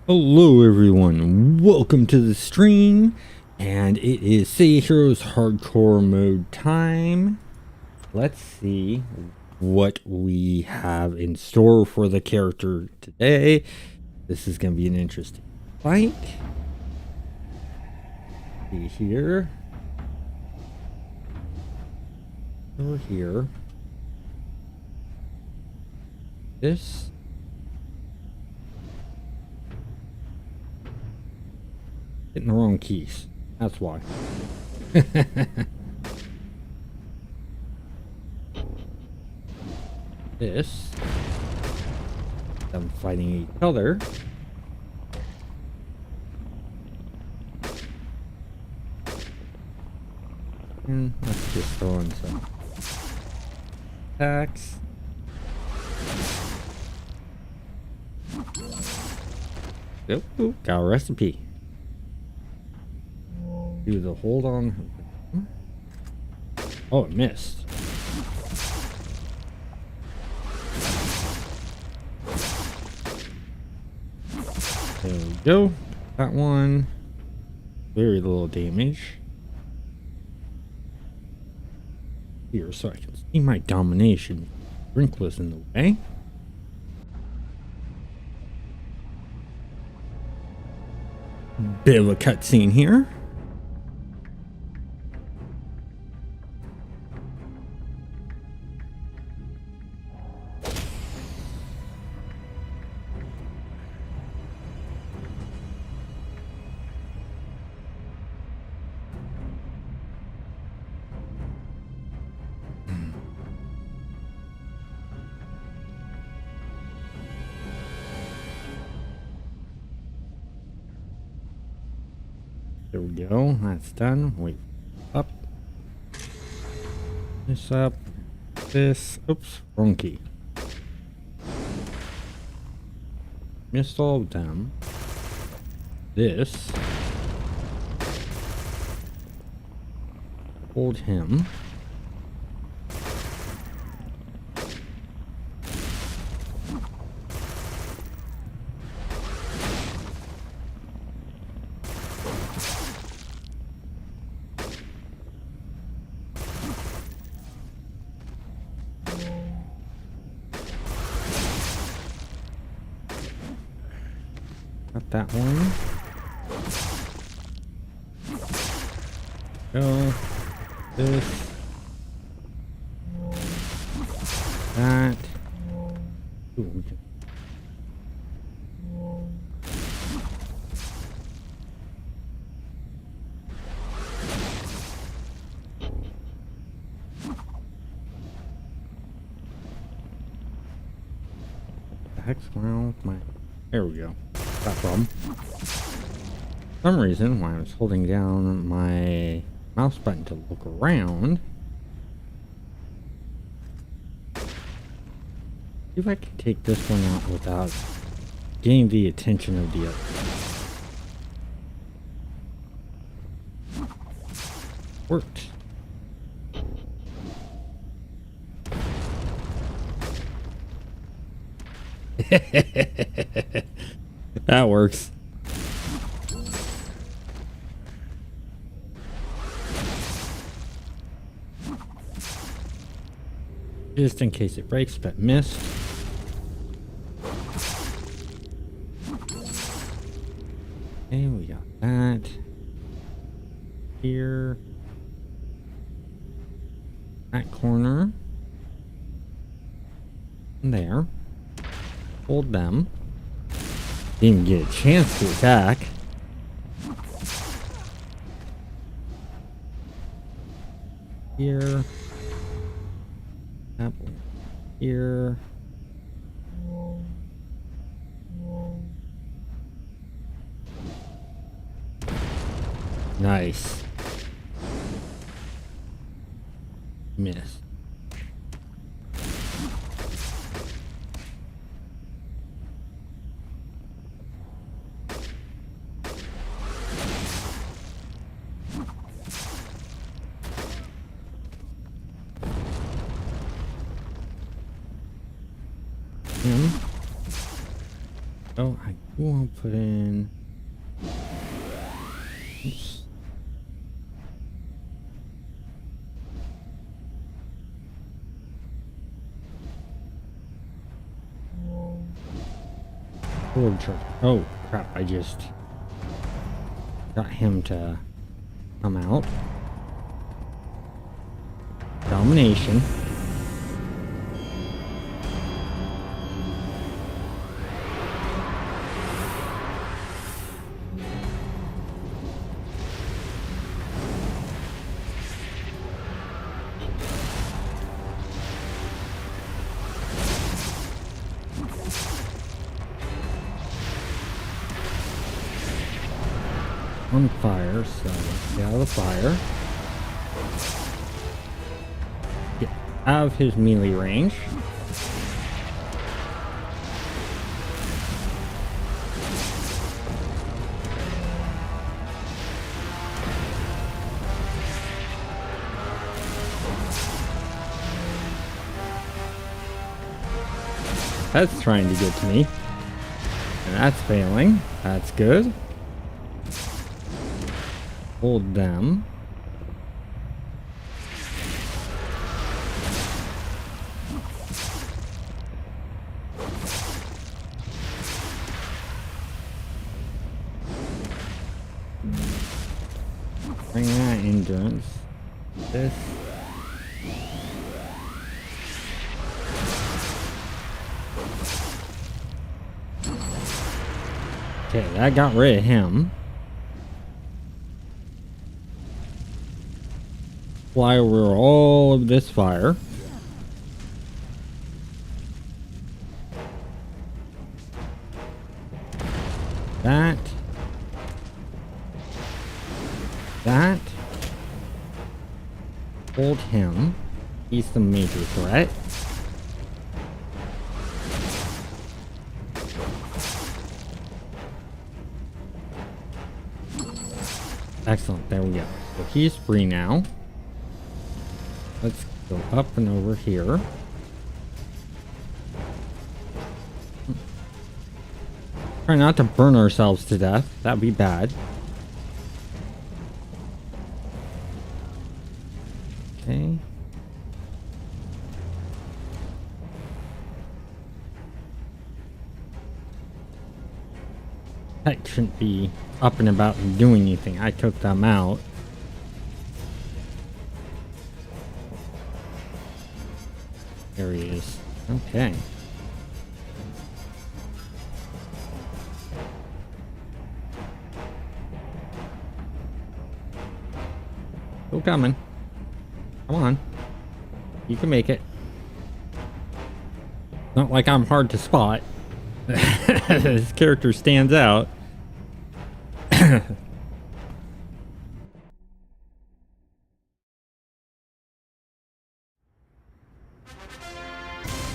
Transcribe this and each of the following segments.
Hello everyone, welcome to the stream, and it is Say Heroes Hardcore mode time. Let's see what we have in store for the character today. This is going to be an interesting fight. See here. Over here. This. Hitting the wrong keys. That's why. This. Them fighting each other. And let's just throw in some attacks. Oh, got a recipe. Do the hold on. Oh, it missed. There we go. That one. Very little damage. Here, so I can see my domination. Sprinklers in the way. Bit of a cutscene here. There we go. That's done. Wait. Up. This up. This. Oops. Wrong key. Missed all of them. This. Hold him. Got that one. Go. This. That. Ooh, we can. The heck's going on with my. There we go. That problem. For some reason, when I was holding down my mouse button to look around, see if I can take this one out without getting the attention of the other. Worked. That works. Just in case it breaks, but missed. Okay, we got that. Here. That corner. And there. Hold them. Didn't get a chance to attack. Here. Apple. Here. Nice. Miss. Him. Oh, I will put in. Oops. Oh crap, I just got him to come out. Domination. On fire, so get out of the fire. Get out of his melee range. That's trying to get to me. And that's failing. That's good. Hold them. Bring that endurance. This. Okay, that got rid of him. Fly over all of this fire. That. Hold him. He's the major threat. Excellent, there we go. So he's free now. Let's go up and over here. Try not to burn ourselves to death. That'd be bad. Okay. That shouldn't be up and about and doing anything. I took them out. There he is. Okay. Still coming. Come on. You can make it. Not like I'm hard to spot. This character stands out.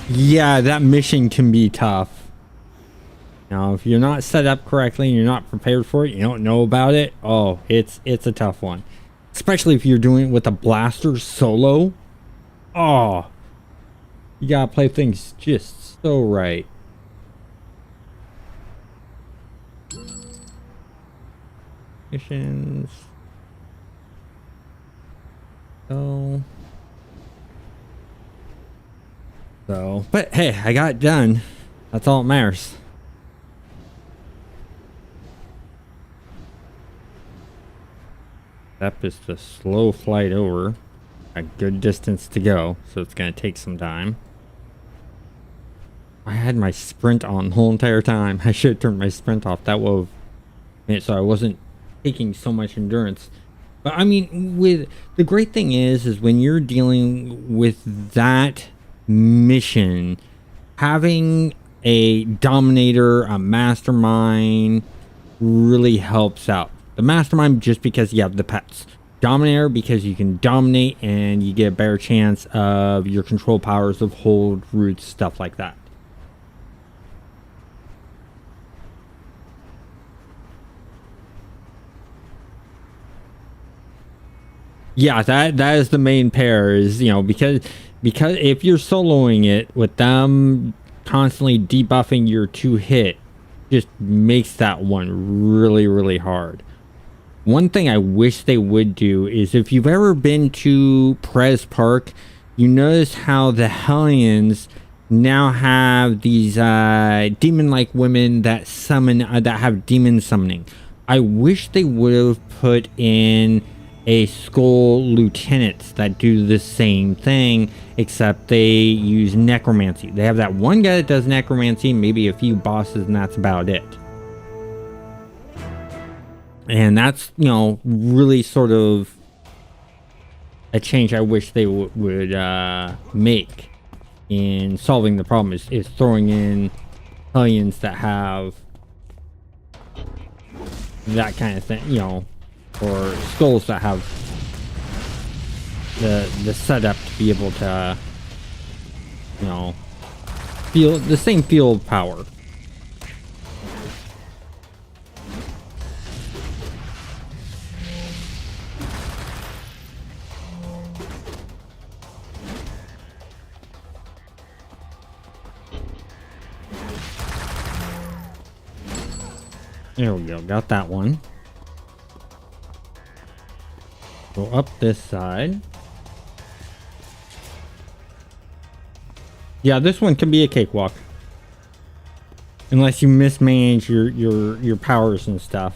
Yeah, that mission can be tough. Now, if you're not set up correctly and you're not prepared for it, you don't know about it. Oh, it's a tough one. Especially if you're doing it with a blaster solo. Oh, you gotta play things just so right. Missions. So, but hey, I got it done. That's all that matters. That is a slow flight over. A good distance to go, so it's gonna take some time. I had my sprint on the whole entire time. I should have turned my sprint off. That would have made it so I wasn't taking so much endurance. But I mean, with the great thing is when you're dealing with that mission, having a dominator, a mastermind really helps out. The mastermind just because you have the pets. Dominator because you can dominate and you get a better chance of your control powers of hold, roots, stuff like that. Yeah, that is the main pair is, you know, because if you're soloing it with them constantly debuffing your 2 hit just makes that one really, really hard. One thing I wish they would do is, if you've ever been to Perez Park, you notice how the Hellions now have these demon-like women that summon, that have demon summoning. I wish they would have put in a Skull lieutenants that do the same thing, except they use necromancy. They have that one guy that does necromancy, maybe a few bosses, and that's about it. And that's, you know, really sort of a change I wish they would make in solving the problem, is throwing in Hellions that have that kind of thing, you know, or skulls that have the setup to be able to, you know, feel the same feel of power. There we go, got that one. Go up this side. Yeah, this one can be a cakewalk. Unless you mismanage your powers and stuff.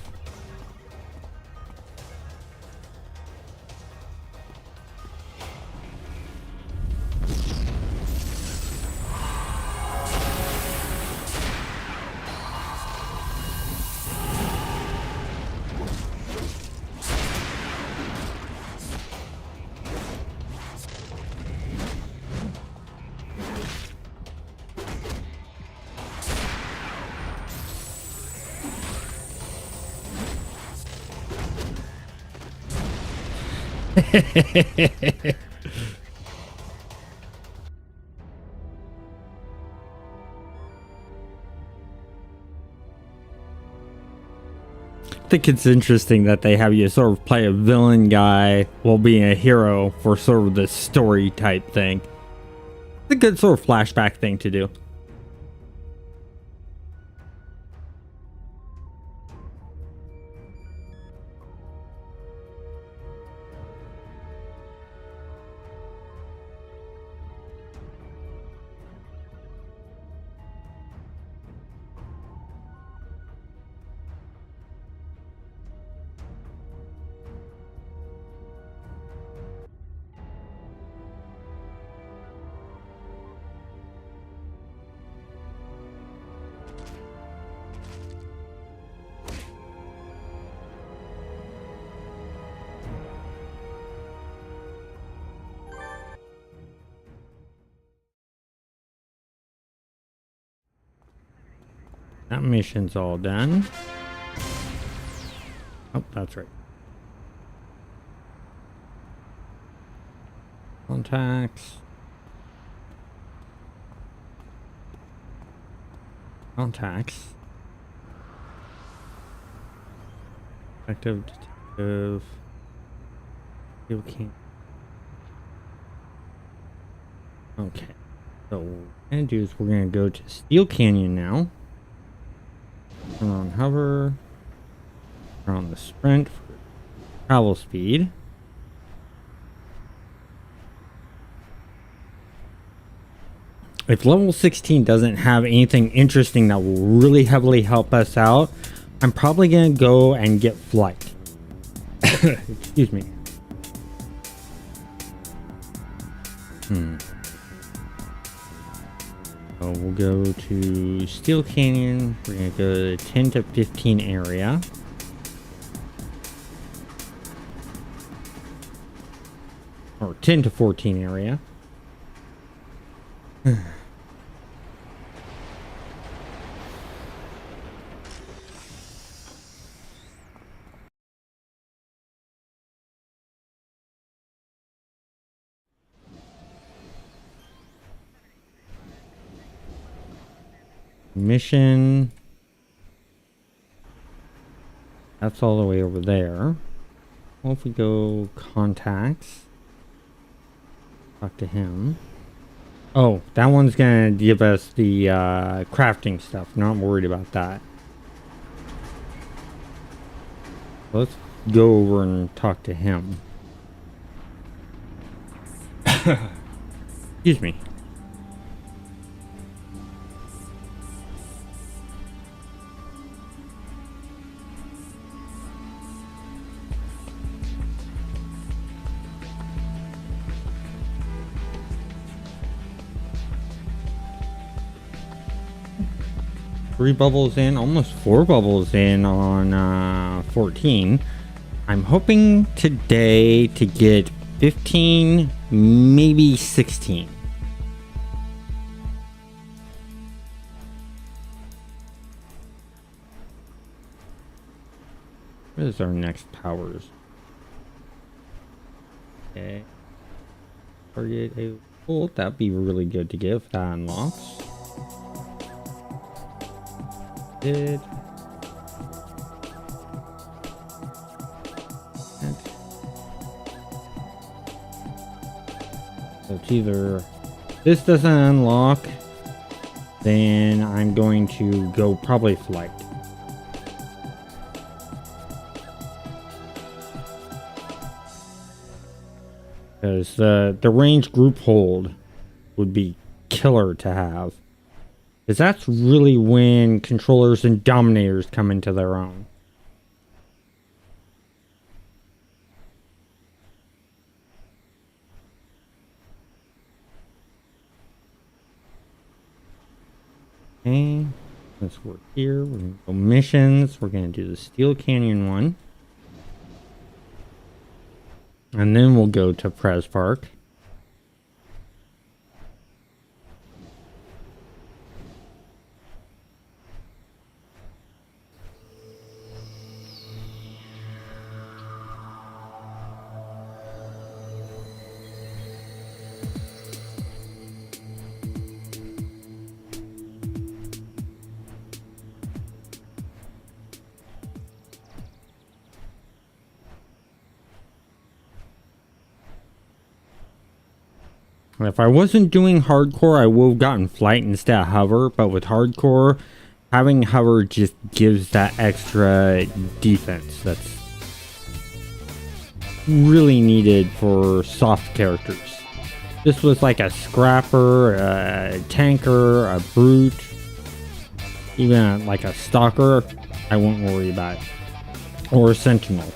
I think it's interesting that they have you sort of play a villain guy while being a hero for sort of the story type thing. It's a good sort of flashback thing to do. That mission's all done. Oh, that's right. Contacts. Contacts. Detective, detective. You can't. Okay. So what we're gonna do is we're gonna go to Steel Canyon now. Turn on hover. Turn on the sprint for travel speed. If level 16 doesn't have anything interesting that will really heavily help us out, I'm probably gonna go and get flight. Excuse me. So we'll go to Steel Canyon. We're gonna go to the 10 to 15 area. Or 10 to 14 area. Mission. That's all the way over there. Well, if we go contacts, talk to him. Oh, that one's gonna give us the crafting stuff. Not worried about that. Let's go over and talk to him. Excuse me. Three bubbles in, almost 4 bubbles in on 14. I'm hoping today to get 15, maybe 16. What is our next powers? Okay. Target a bolt. That'd be really good to give. That unlocks. Did. So it's either this doesn't unlock, then I'm going to go probably flight. Because the range group hold would be killer to have. Because that's really when controllers and dominators come into their own. Okay, let's work here. We're going to go missions. We're going to do the Steel Canyon one. And then we'll go to Prez Park. If I wasn't doing hardcore, I would have gotten flight instead of hover, but with hardcore, having hover just gives that extra defense that's really needed for soft characters. This was like a scrapper, a tanker, a brute, even like a stalker, I won't worry about it. Or a sentinel.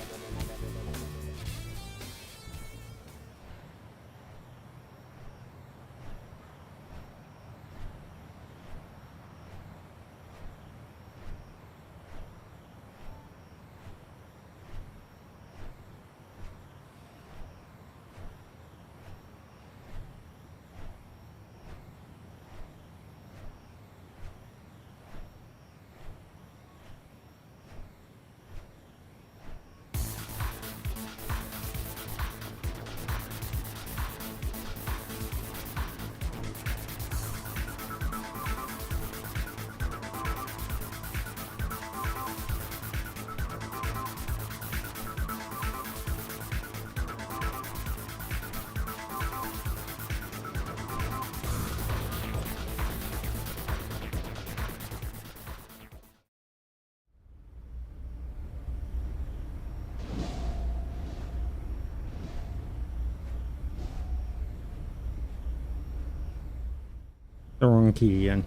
The wrong key again.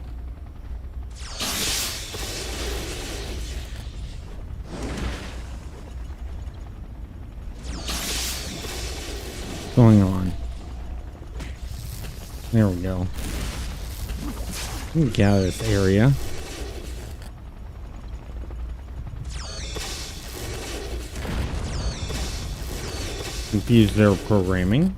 What's going on? There we go. Get out of this area. Confuse their programming.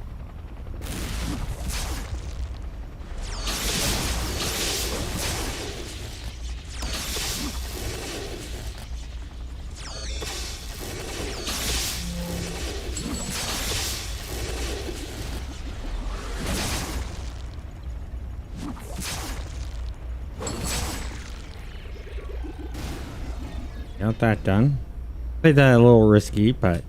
Got that done. Played that a little risky, but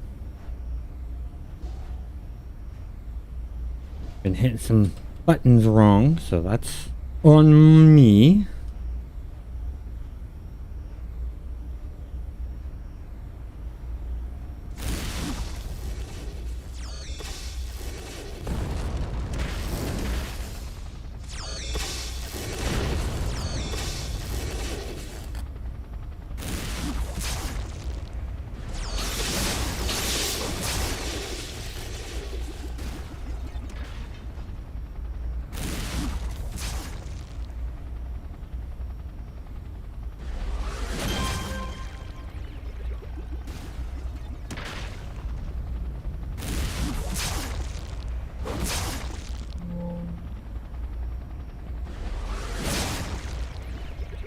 been hitting some buttons wrong, so that's on me.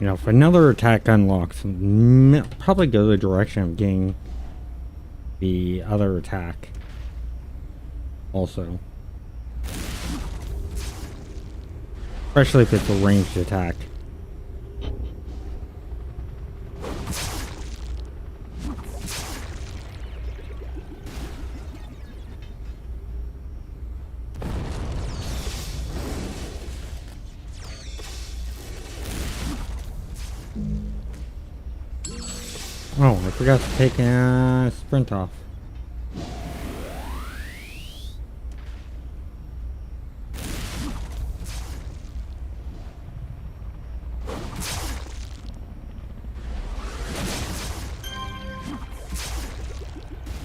You know, if another attack unlocks, probably go the direction of getting the other attack also. Especially if it's a ranged attack. Oh, I forgot to take a sprint off.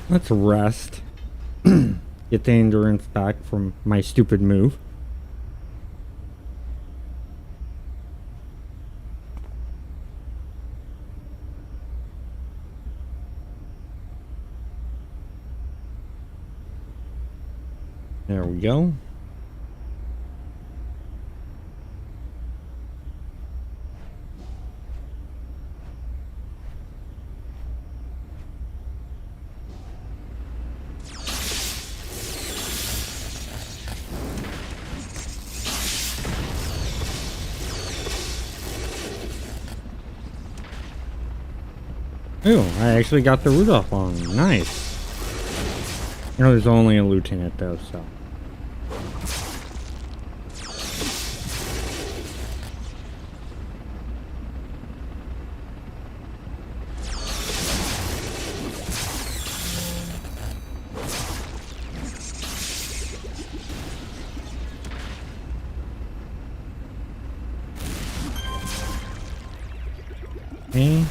Let's rest. Get the endurance back from my stupid move. There we go. Ooh, I actually got the Rudolph on. Nice. You know, there's only a lieutenant though, so. Okay.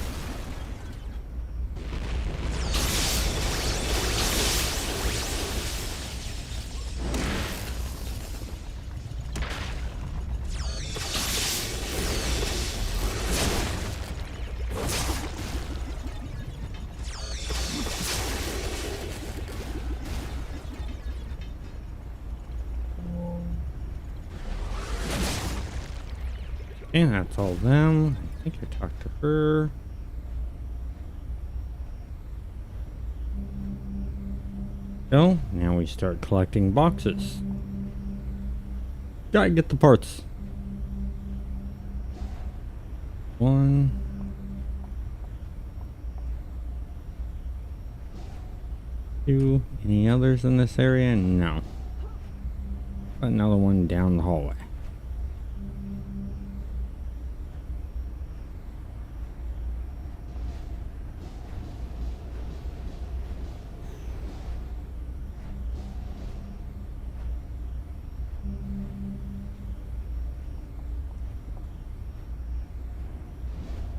And that's all them. I think I talked to her. So, now we start collecting boxes. Gotta get the parts. 1. 2. Any others in this area? No. Another one down the hallway.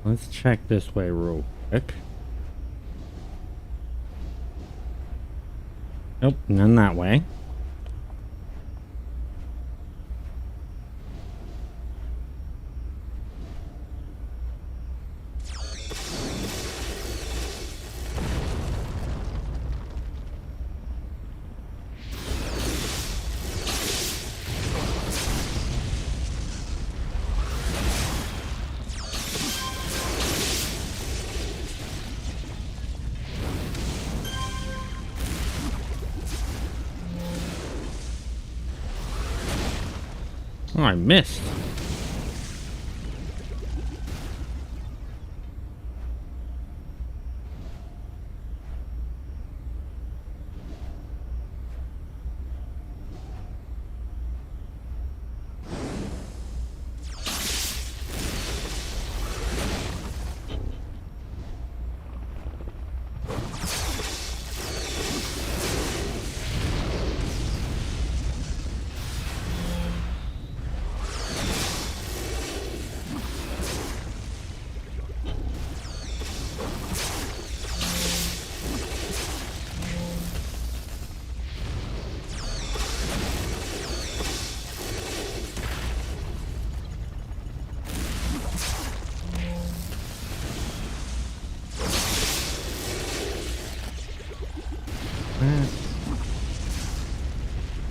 Let's check this way real quick. Nope, none that way. Oh, I missed.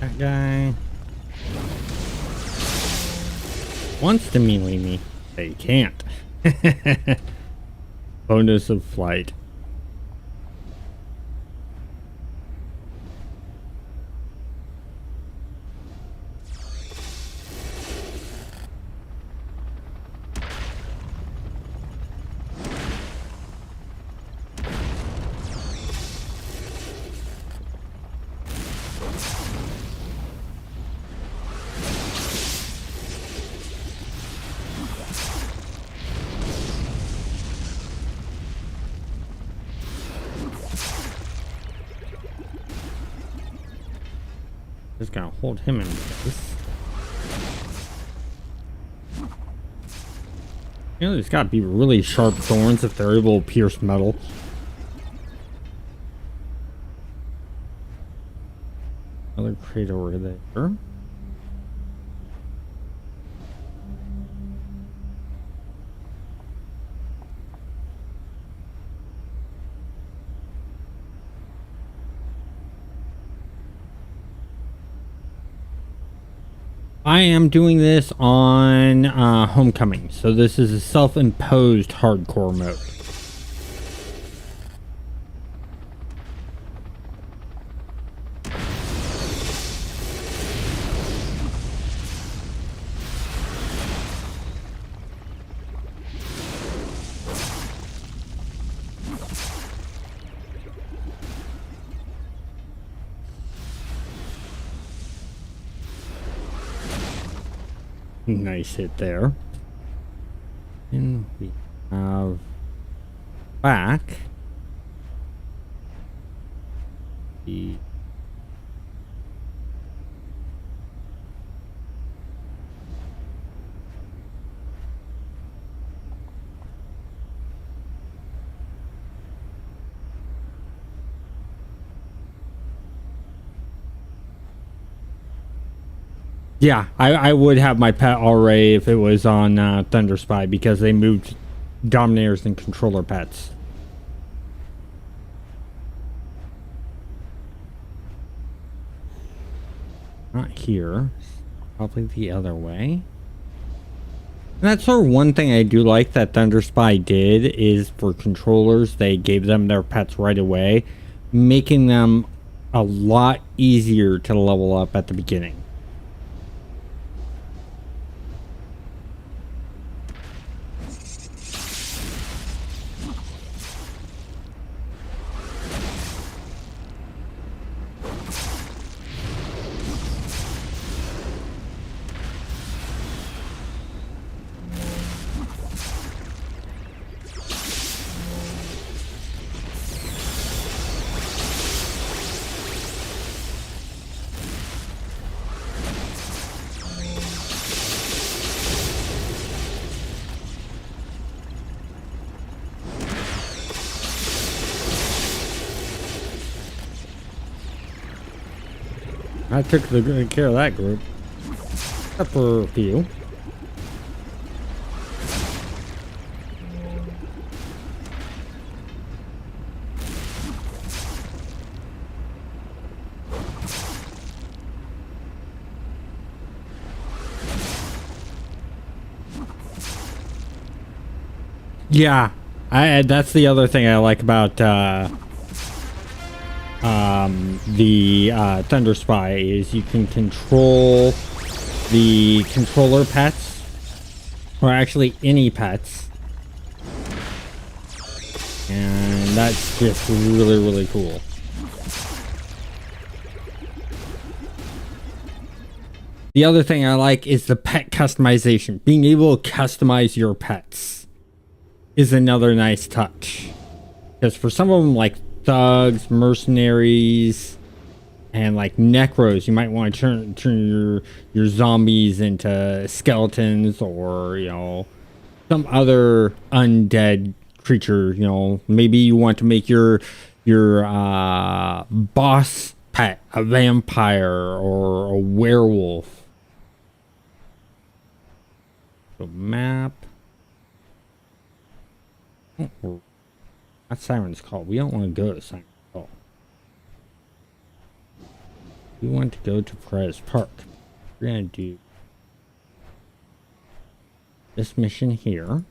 That guy wants to melee me, but he can't. Bonus of flight. Just gonna hold him in place. You know, there's gotta be really sharp thorns if they're able to pierce metal. Another crate over there. I am doing this on Homecoming, so this is a self-imposed hardcore mode. Nice hit there. And we have back the yeah, I would have my pet already if it was on Thunder Spy because they moved Dominators and Controller pets. Not here. Probably the other way. And that's sort of one thing I do like that Thunder Spy did is for controllers, they gave them their pets right away, making them a lot easier to level up at the beginning. I took the care of that group. Except for a few. Yeah, that's the other thing I like about the Thunder Spy is you can control the controller pets, or actually any pets, and that's just really cool. The other thing I like is the pet customization. Being able to customize your pets is another nice touch, because for some of them, like thugs, mercenaries, and like necros, you might want to turn your zombies into skeletons, or you know, some other undead creature. You know, maybe you want to make your boss pet a vampire or a werewolf. So map. Oh, that's Siren's Call. We don't want to go to Siren's Call. We want to go to Perez Park. We're going to do this mission here.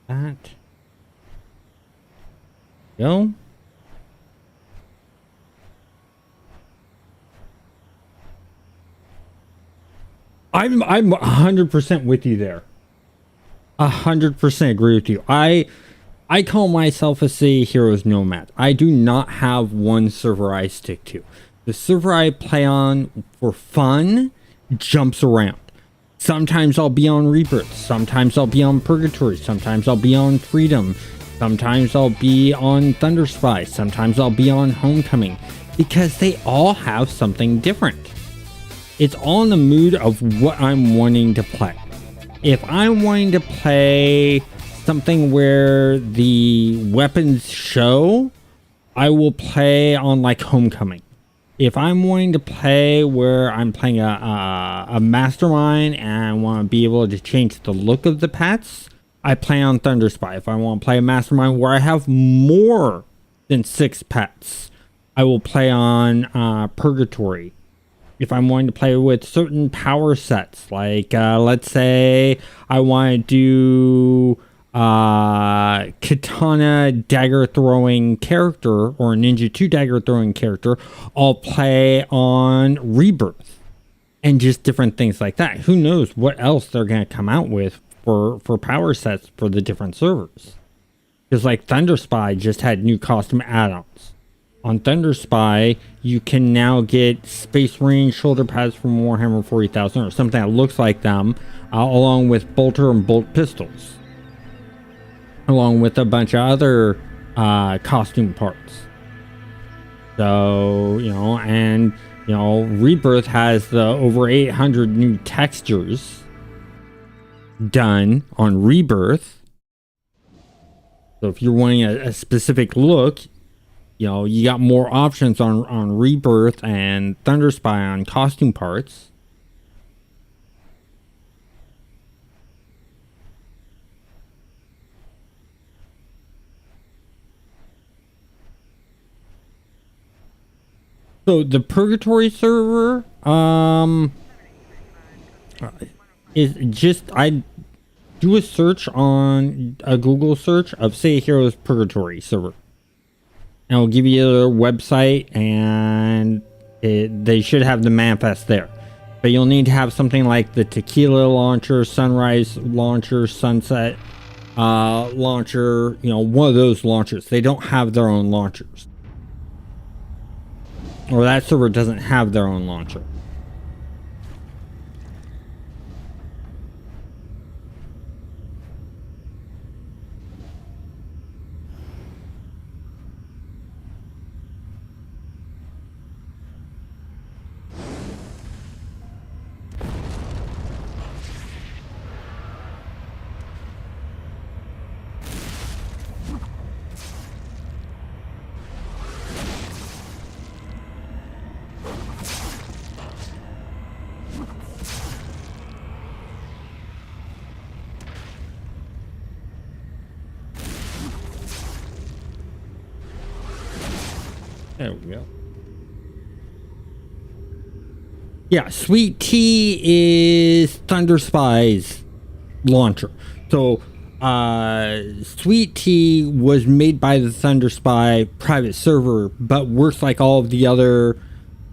that. Go. I'm 100% with you there. 100% agree with you. I call myself a City Heroes nomad. I do not have one server I stick to. The server I play on for fun jumps around. Sometimes I'll be on Rebirth. Sometimes I'll be on Purgatory. Sometimes I'll be on Freedom. Sometimes I'll be on Thunder Spy. Sometimes I'll be on Homecoming. Because they all have something different. It's all in the mood of what I'm wanting to play. If I'm wanting to play something where the weapons show, I will play on like Homecoming. If I'm wanting to play where I'm playing a mastermind and I want to be able to change the look of the pets, I play on Thunder Spy. If I want to play a mastermind where I have more than 6 pets, I will play on Purgatory. If I'm wanting to play with certain power sets, like let's say I want to do Katana dagger throwing character or Ninja 2 dagger throwing character, I'll play on Rebirth and just different things like that. Who knows what else they're going to come out with for power sets for the different servers. Because like Thunder Spy just had new costume add-ons. On Thunder Spy, you can now get Space Marine shoulder pads from Warhammer 40,000 or something that looks like them, along with bolter and bolt pistols, along with a bunch of other costume parts. So, and Rebirth has the over 800 new textures done on Rebirth. So if you're wanting a specific look, you got more options on Rebirth and Thunder Spy on costume parts. So the Purgatory server is just, I do a search on a Google search of City Heroes Purgatory server. And it'll give you their website, and they should have the manifest there. But you'll need to have something like the Tequila launcher, Sunrise launcher, Sunset launcher, one of those launchers. They don't have their own launchers. Or that server doesn't have their own launcher. There we go. Yeah, Sweet Tea is Thunder Spy's launcher. So, Sweet Tea was made by the Thunder Spy private server, but works like all of the other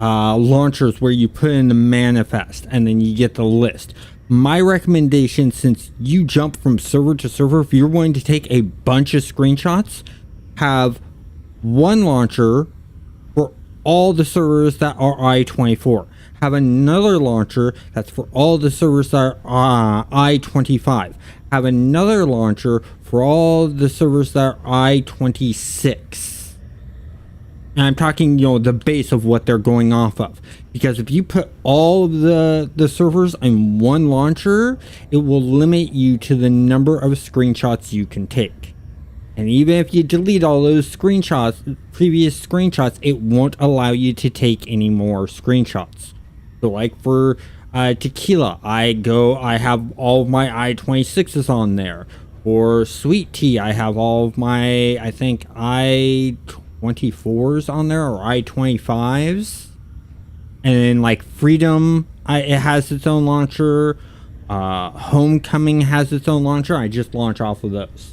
launchers where you put in the manifest and then you get the list. My recommendation, since you jump from server to server, if you're going to take a bunch of screenshots, have one launcher for all the servers that are I-24. Have another launcher that's for all the servers that are I-25. Have another launcher for all the servers that are I-26. And I'm talking, the base of what they're going off of. Because if you put all of the servers in one launcher, it will limit you to the number of screenshots you can take. And even if you delete all those screenshots, previous screenshots, it won't allow you to take any more screenshots. So like for Tequila, I have all of my I-26s on there. For Sweet Tea, I have all of my, I think, I-24s on there, or I-25s. And then like Freedom, it has its own launcher. Homecoming has its own launcher. I just launch off of those.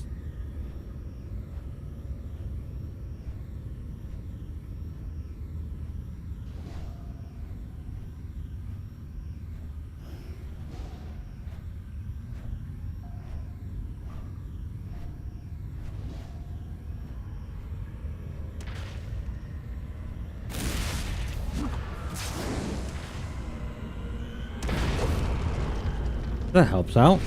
That helps out.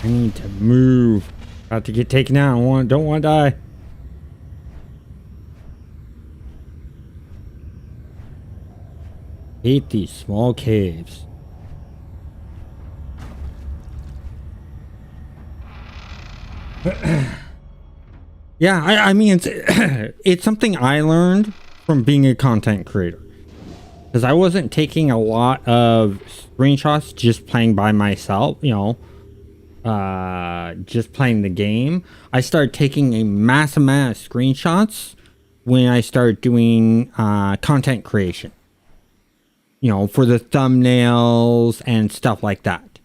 I need to move. About to get taken out. Don't want to die. Hate these small caves. Yeah, I mean, it's it's something I learned from being a content creator. Because I wasn't taking a lot of screenshots just playing by myself, you know, just playing the game. I started taking a mass amount of screenshots when I started doing content creation. You know, for the thumbnails and stuff like that.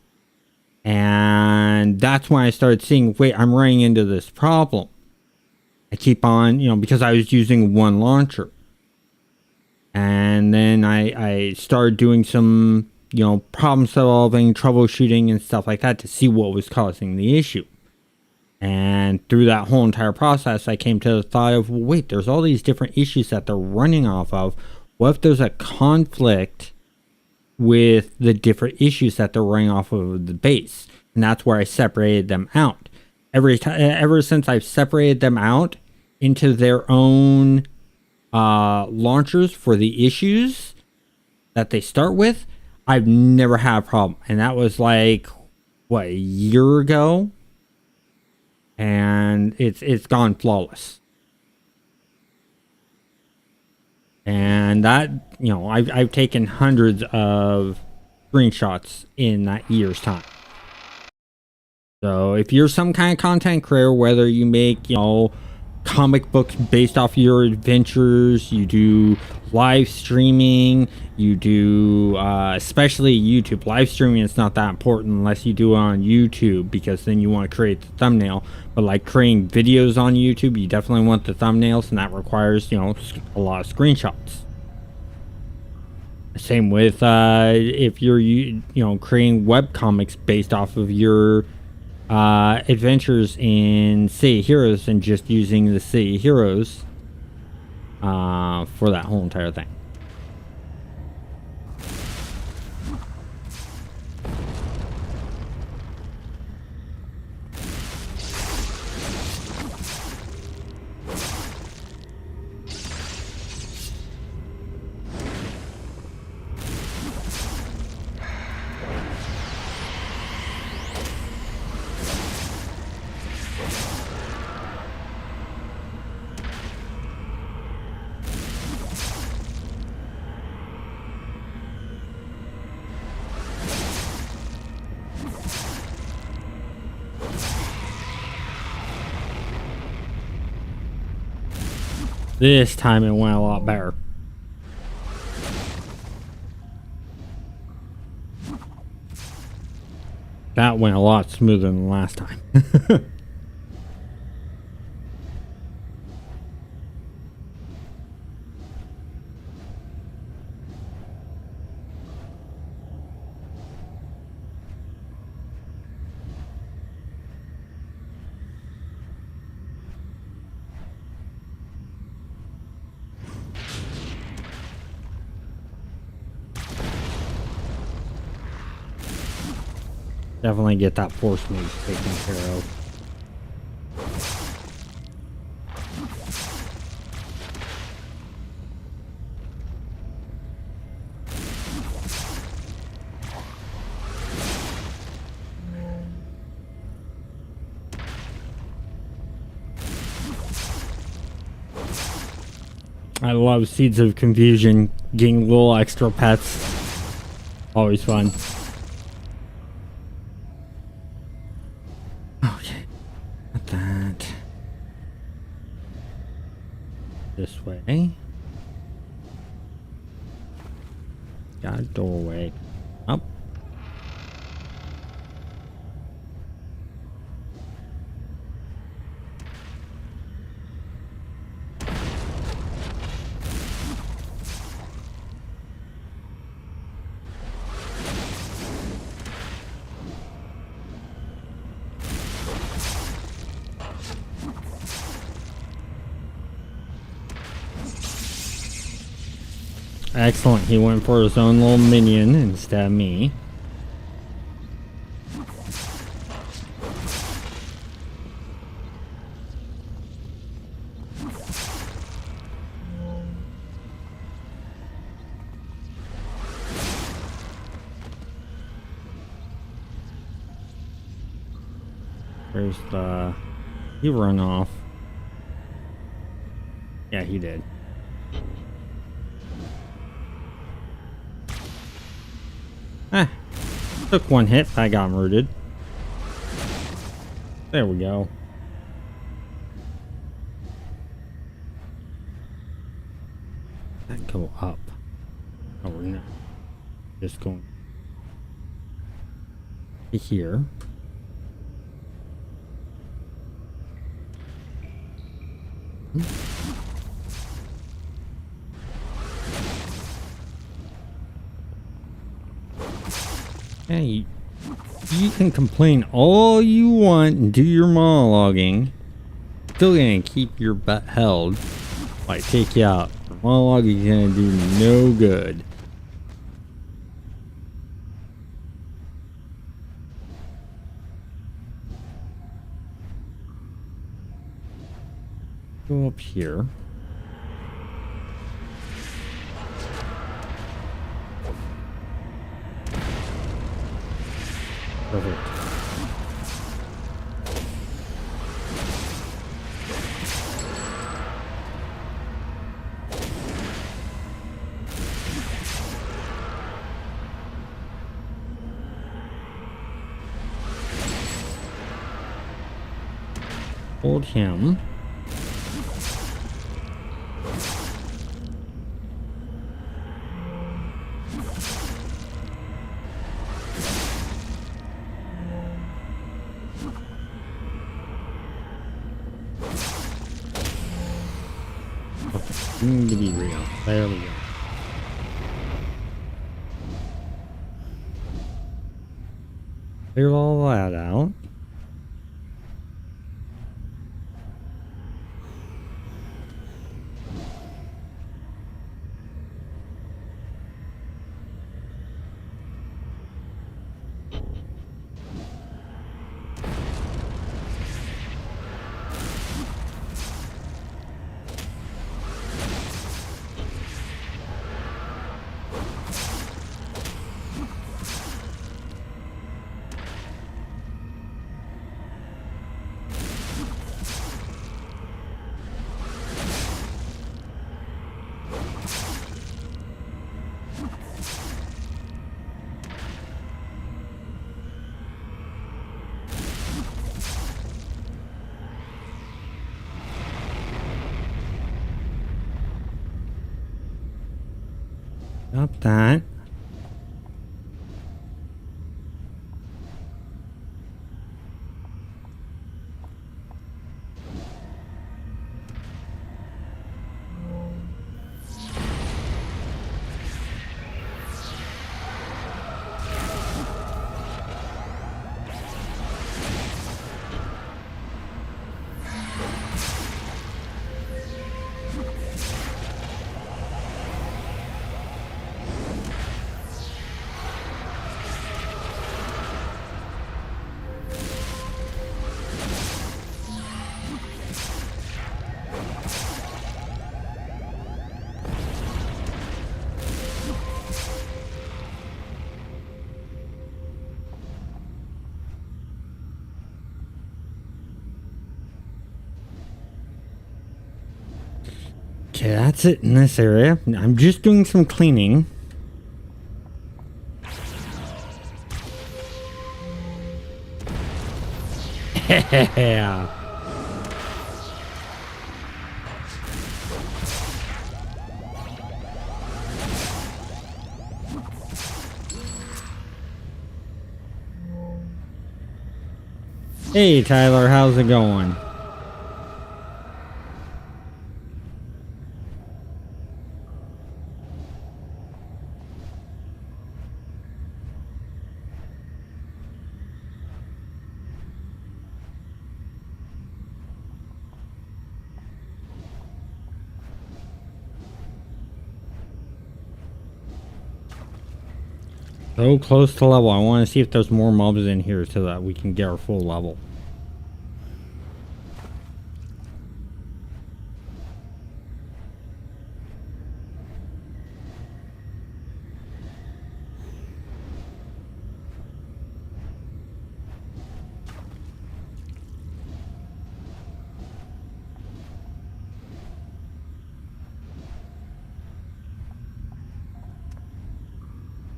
And that's when I started seeing, wait, I'm running into this problem. I keep on, you know, because I was using one launcher. And then I started doing some, you know, problem solving, troubleshooting and stuff like that to see what was causing the issue. And through that whole entire process, I came to the thought of, well, wait, there's all these different issues that they're running off of. What if there's a conflict with the different issues that they're running off of the base? And that's where I separated them out. Ever since I've separated them out into their own launchers for the issues that they start with, I've never had a problem. And that was like, what, a year ago? And it's gone flawless. And that, you know, I've taken hundreds of screenshots in that year's time. So if you're some kind of content creator, whether you make, you know, comic books based off your adventures, you do live streaming, you do especially YouTube live streaming, it's not that important unless you do it on YouTube, because then you want to create the thumbnail. But like creating videos on YouTube, you definitely want the thumbnails, and that requires, you know, a lot of screenshots. Same with if you're, you know, creating web comics based off of your adventures in City of Heroes and just using the City of Heroes for that whole entire thing. This time it went a lot better. That went a lot smoother than last time. Definitely get that force move taken care of. I love Seeds of Confusion. Getting little extra pets. Always fun. Okay. Got that. This way. Got a doorway. Up. Excellent. He went for his own little minion instead of me. Where's the... He run off. Yeah, he did. Ah, took one hit, I got rooted. There we go. That go up. Oh, we're not just going to here. Hey, you can complain all you want and do your monologuing. Still gonna keep your butt held. Like, take you out. Monologuing is gonna do no good. Go up here. Perfect. Hold him. Need to be real. There we go. Clear all that out. Got that. Okay, that's it in this area. I'm just doing some cleaning. Yeah. Hey Tyler, how's it going? So close to level. I want to see if there's more mobs in here so that we can get our full level.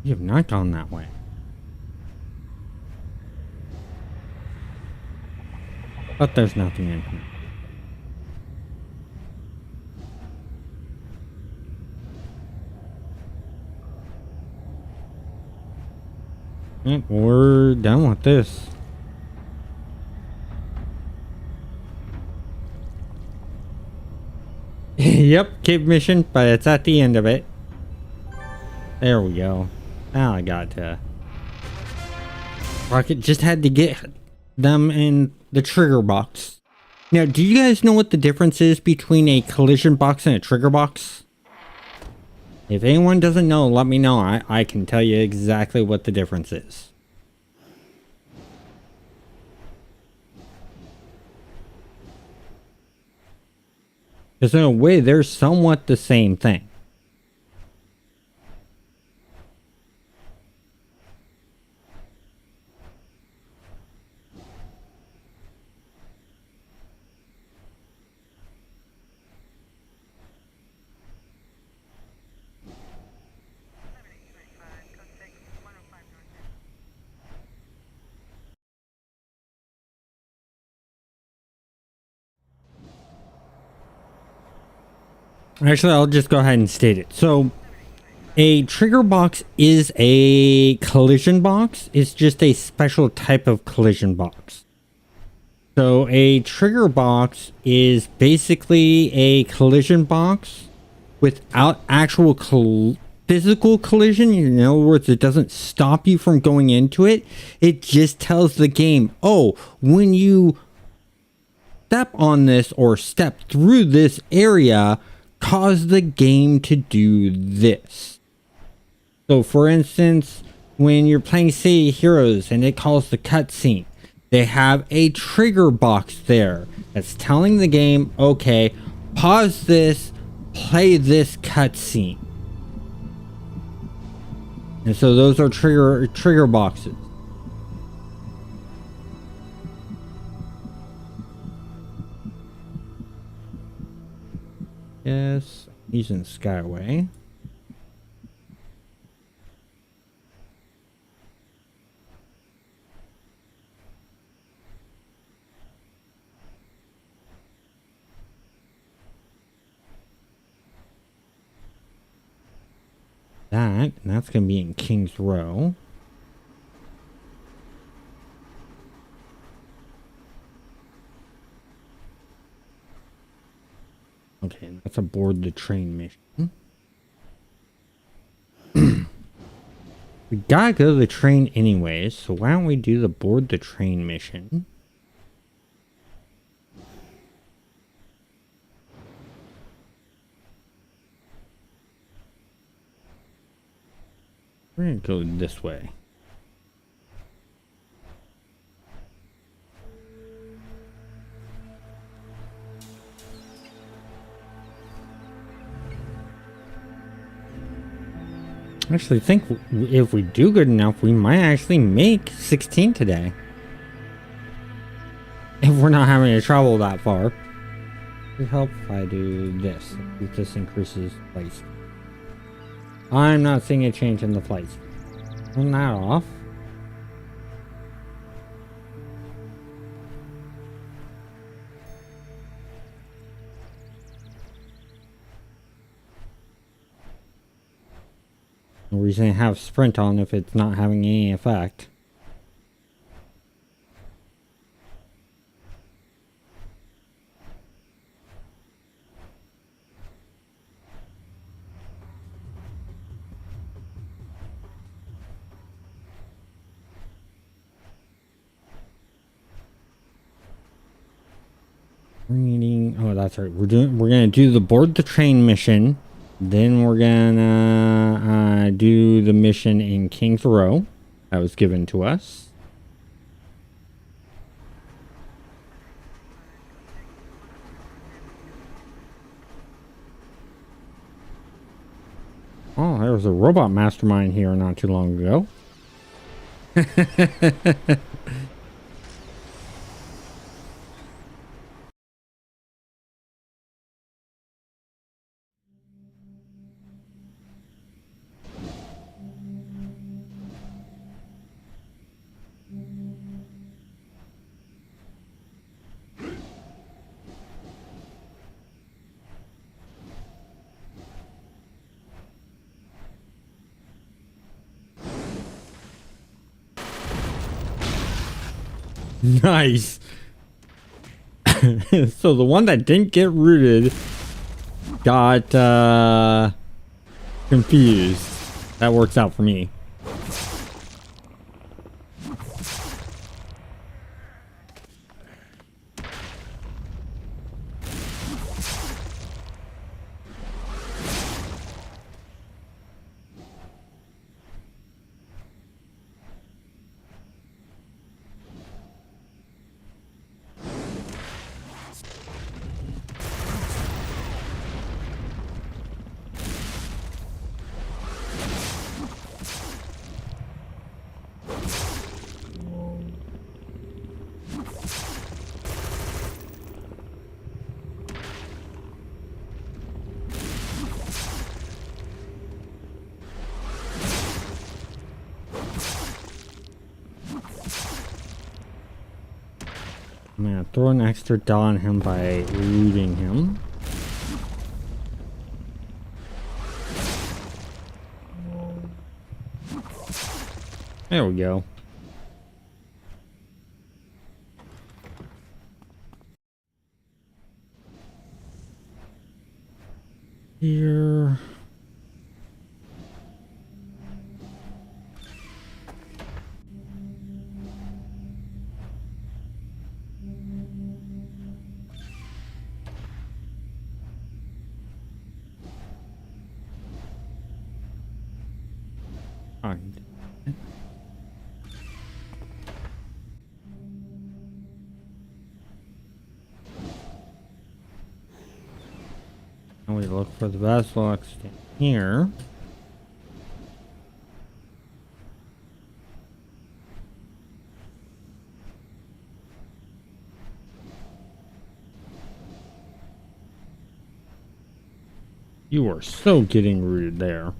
You have not gone that way. But there's nothing in here. Yep, we're done with this. Yep, cave mission, but it's at the end of it. There we go. Now I got to. Rocket just had to get them in the trigger box. Now, do you guys know what the difference is between a collision box and a trigger box? If anyone doesn't know, let me know. I can tell you exactly what the difference is. Because in a way, they're somewhat the same thing. Actually, I'll just go ahead and state it. So, a trigger box is a collision box. It's just a special type of collision box. So, a trigger box is basically a collision box without actual physical collision. In other words, it doesn't stop you from going into it. It just tells the game, oh, when you step on this or step through this area, cause the game to do this. So for instance, when you're playing City Heroes and it calls the cutscene, they have a trigger box there that's telling the game, okay, pause this, play this cutscene. And so those are trigger boxes. Yes, he's in Skyway. That's going to be in King's Row. Okay, that's aboard the train mission. We gotta go to the train anyways, so why don't we do the board the train mission? We're gonna go this way. I actually think if we do good enough, we might actually make 16 today. If we're not having to travel that far. to help if I do this. If this increases flight speed. I'm not seeing a change in the flight speed. Turn that off. No reason to have sprint on if it's not having any effect. Oh, that's right. We're gonna do the board the train mission. Then we're gonna do the mission in King's Row that was given to us. Oh, there was a robot mastermind here not too long ago. Nice. So the one that didn't get rooted got confused. That works out for me. I'm gonna throw an extra dot on him by looting him. There we go. Here. And we look for the Basilisk down here. You are so getting rooted there.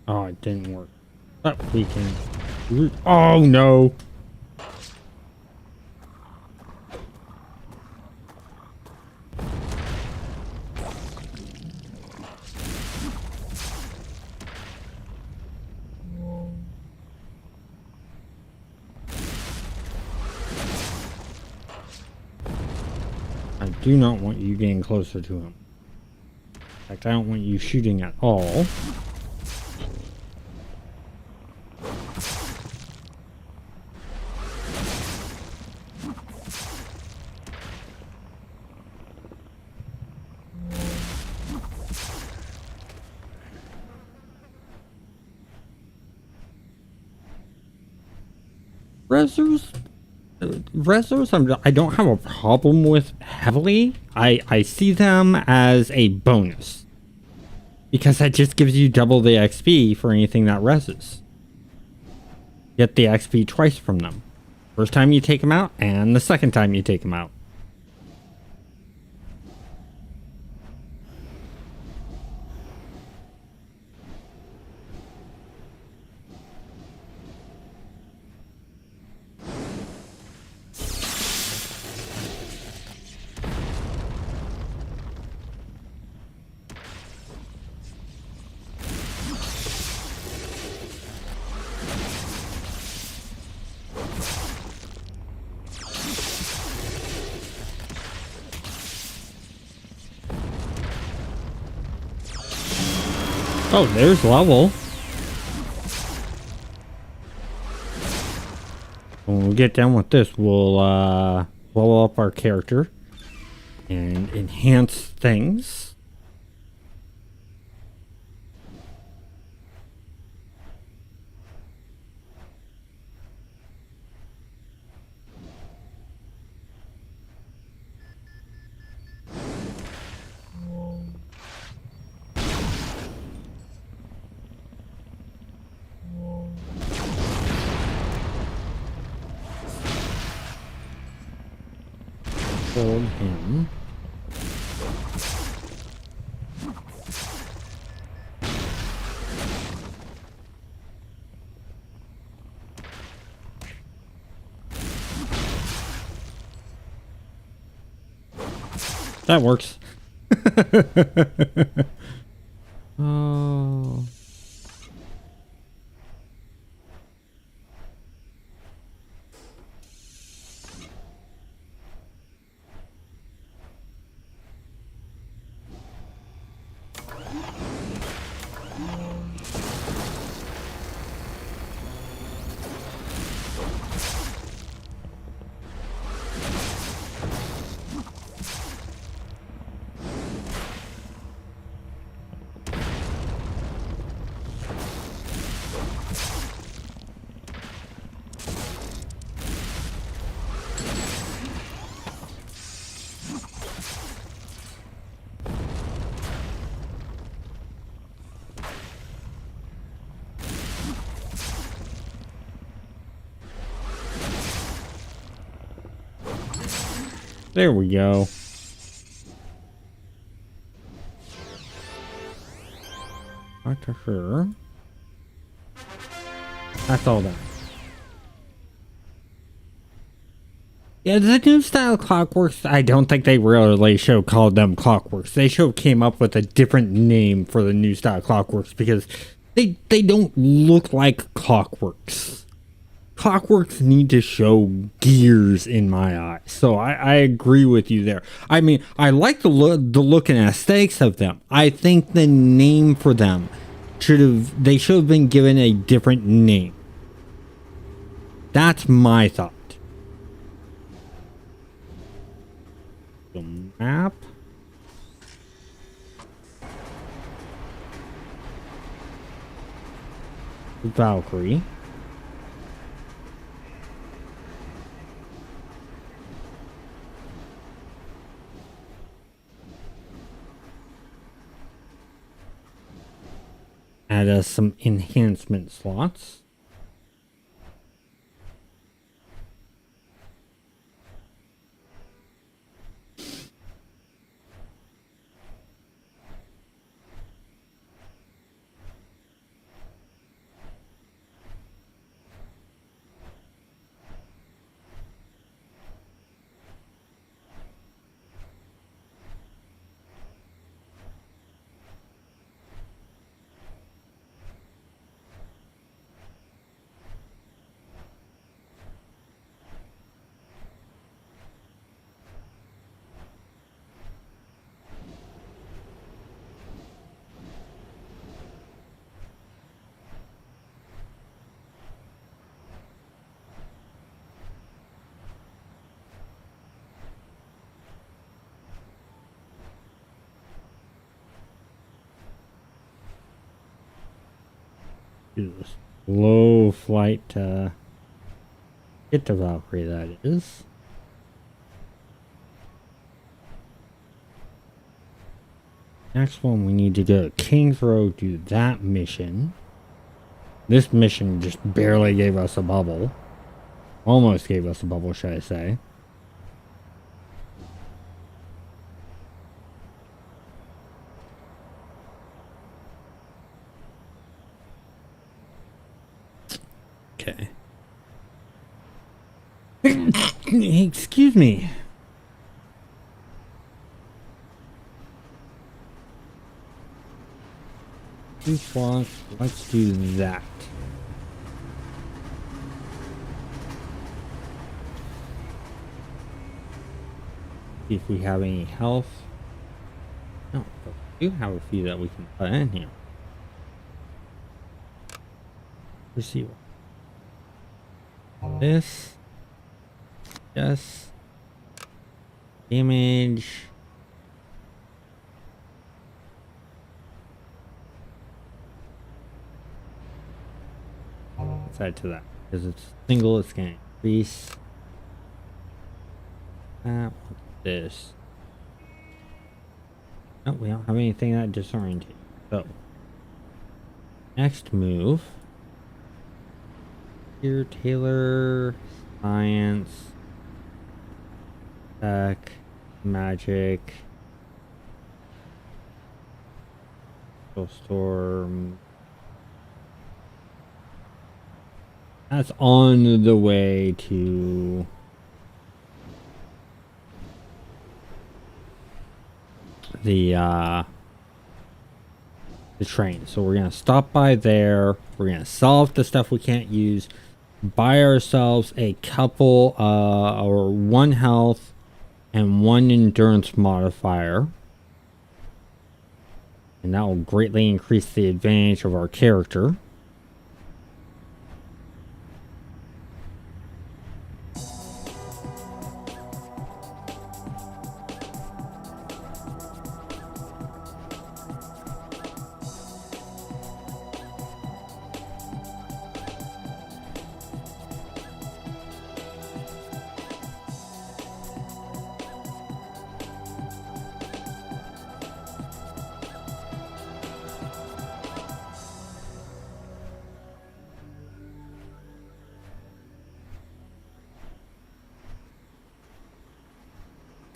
Oh, it didn't work. But we can... Oh, no! I do not want you getting closer to him. In fact, I don't want you shooting at all. Resos, I don't have a problem with heavily. I see them as a bonus. Because that just gives you double the XP for anything that reses. Get the XP twice from them. First time you take them out, and the second time you take them out. Oh, there's level. When we get done with this, we'll level up our character and enhance things. Hold him. That works. Oh. There we go. Talk to her. That's all that. Yeah, the new style Clockworks, I don't think they really called them Clockworks. They came up with a different name for the new style Clockworks because they don't look like Clockworks. Clockworks need to show gears in my eyes. So I agree with you there. I mean, I like the look and aesthetics of them. I think the name for them should have been given a different name. That's my thought. The map. Valkyrie. Add us some enhancement slots. Do a slow flight to get to Valkyrie, that is. Next one, we need to go to King's Road, do that mission. This mission just barely gave us a bubble. Almost gave us a bubble, should I say. Okay. Excuse me. Two slots. Let's do that. See if we have any health. No, but we do have a few that we can put in here. Let's see. This. Yes. Damage. Let's add to that because it's single. It's gonna increase. What's this? No, we don't have anything that disorientates. So next move. Here, Taylor, science, tech, magic, storm. That's on the way to the train. So we're gonna stop by there. We're gonna solve the stuff we can't use. Buy ourselves a couple or one health and one endurance modifier, and that will greatly increase the advantage of our character.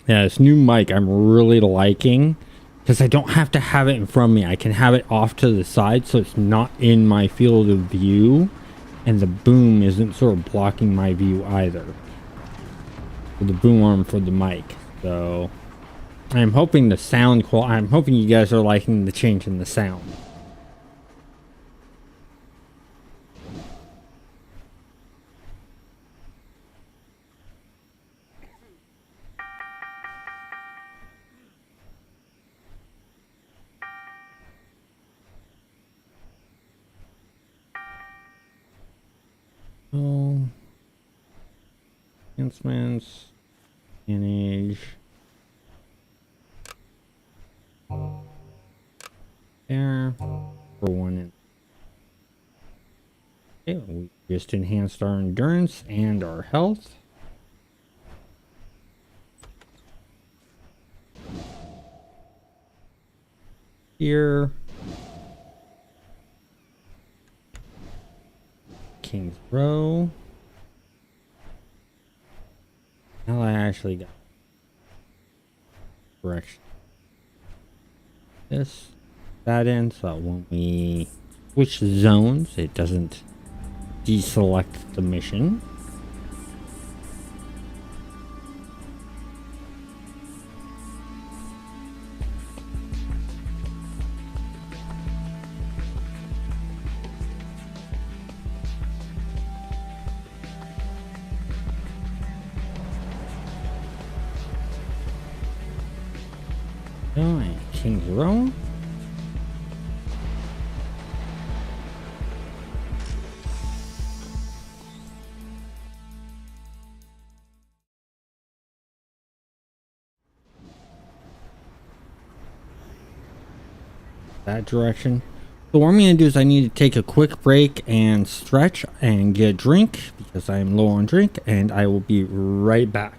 Yeah, this new mic I'm really liking because I don't have to have it in front of me. I can have it off to the side so it's not in my field of view, and the boom isn't sort of blocking my view either. For the boom arm for the mic. So I'm hoping the sound quality, I'm hoping you guys are liking the change in the sound. Oh, enhancements, manage. There for one. Okay, we just enhanced our endurance and our health. Here. King's Row. Now I actually got direction. That in, so when we switch zones, it doesn't deselect the mission. Alright, King's Row. That direction. So what I'm going to do is I need to take a quick break and stretch and get a drink because I am low on drink, and I will be right back.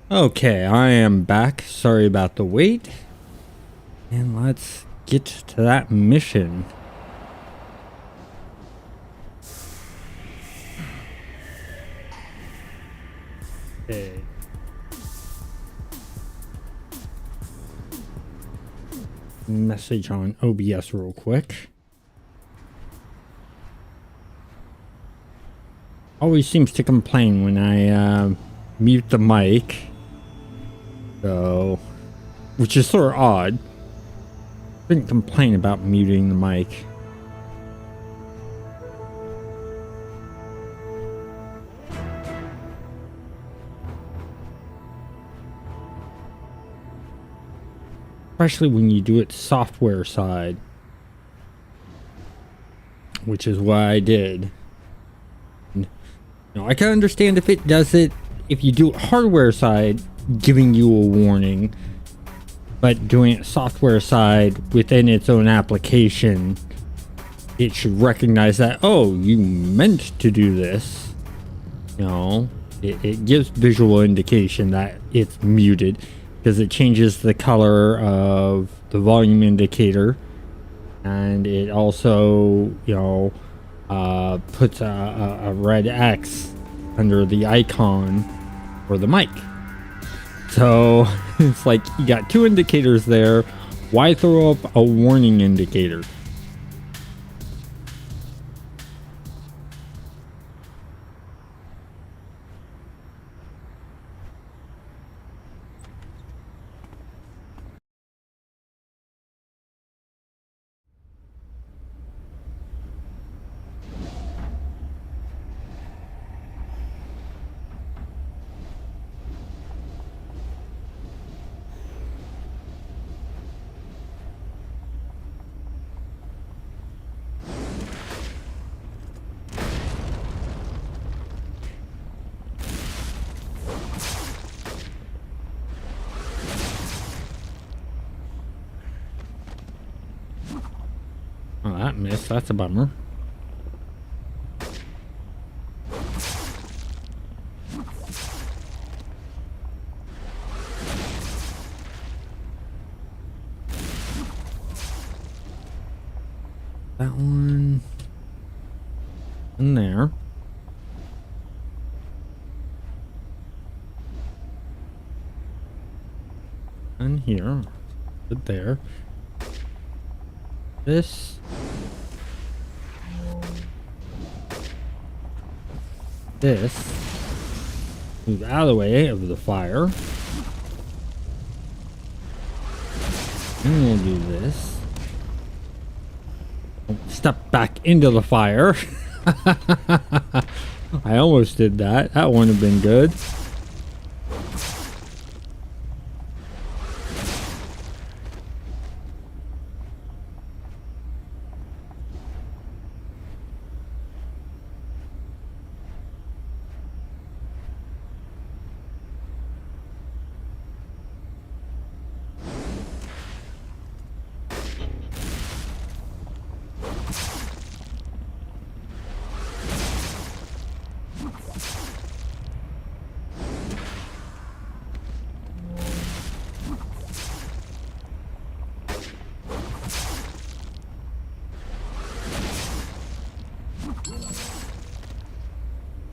Okay, I am back. Sorry about the wait. And let's get to that mission. Okay. Message on OBS real quick. Always seems to complain when I mute the mic. So, which is sort of odd. Didn't complain about muting the mic. Especially when you do it software side. Which is what I did. I can understand if it does it, if you do it hardware side, giving you a warning. But doing it software side within its own application, it should recognize that, oh, you meant to do this. It gives visual indication that it's muted because it changes the color of the volume indicator, and it also puts a red X under the icon for the mic. So it's like you got two indicators there. Why throw up a warning indicator? Oh, that missed. That's a bummer. That one in there. And here. Good there. This. Move out of the way of the fire. And we'll do this. Step back into the fire. I almost did that. That wouldn't have been good.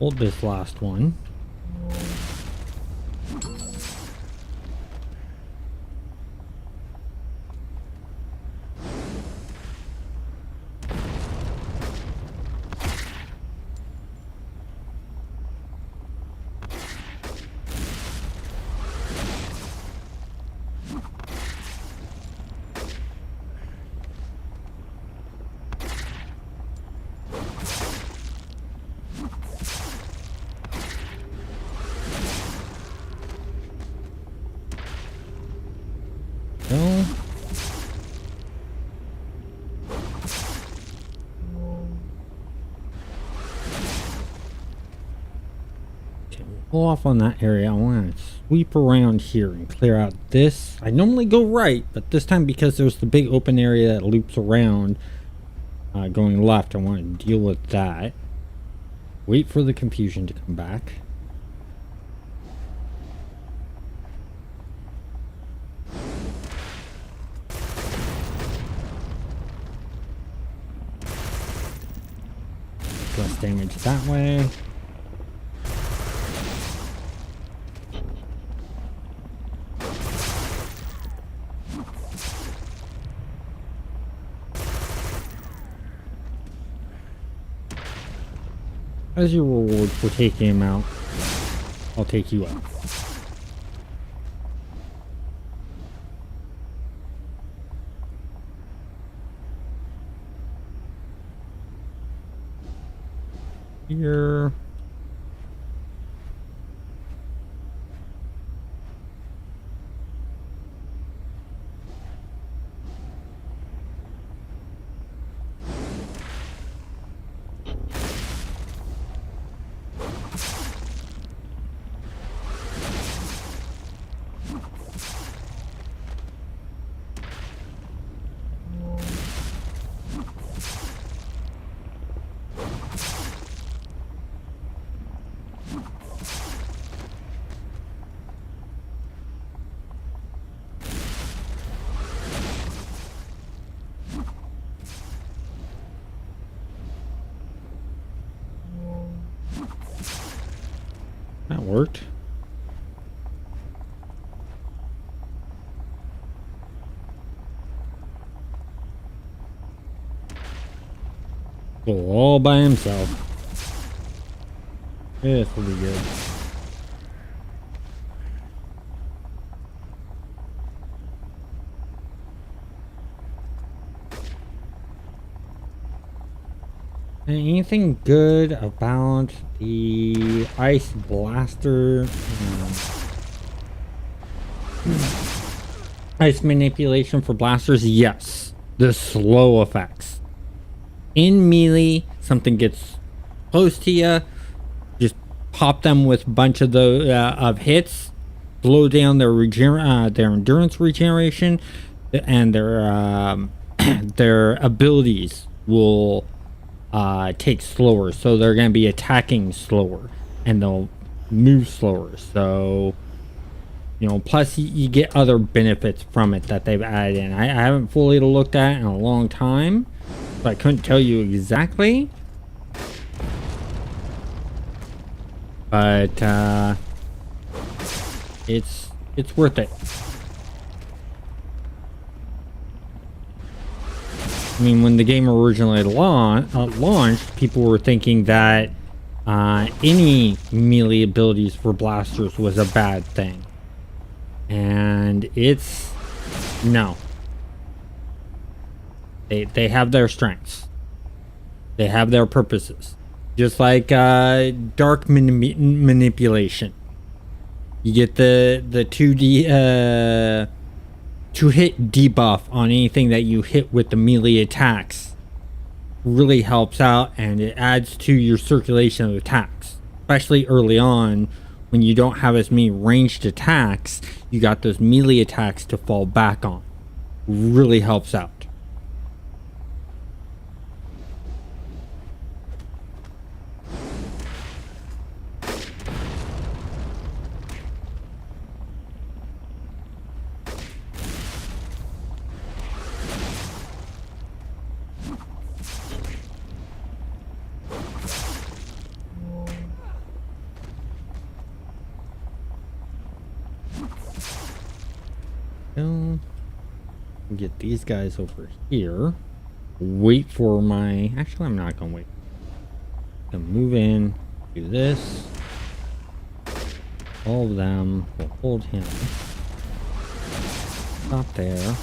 Hold this last one. No. Okay, we'll pull off on that area. I want to sweep around here and clear out this. I normally go right, but this time because there's the big open area that loops around going left, I want to deal with that. Wait for the confusion to come back. take less damage that way. As your reward for taking him out, I'll take you out. Here. That worked. All by himself. This will be good. Anything good about the ice blaster? Ice manipulation for blasters? Yes. The slow effects. In melee, something gets close to you, just pop them with a bunch of the of hits, slow down their their endurance regeneration, and their abilities will take slower, so they're going to be attacking slower and they'll move slower. So, you know, plus you get other benefits from it that they've added in. I haven't fully looked at it in a long time, so I couldn't tell you exactly, but it's worth it. I mean, when the game originally launched, people were thinking that any melee abilities for blasters was a bad thing. And it's... no. They have their strengths. They have their purposes. Just like dark manipulation. You get the 2D... to hit debuff on anything that you hit with the melee attacks really helps out, and it adds to your circulation of attacks, especially early on when you don't have as many ranged attacks. You got those melee attacks to fall back on. Really helps out. Get these guys over here. Wait for my... actually, I'm not gonna wait. To move in, do this. All of them will hold him. Stop there.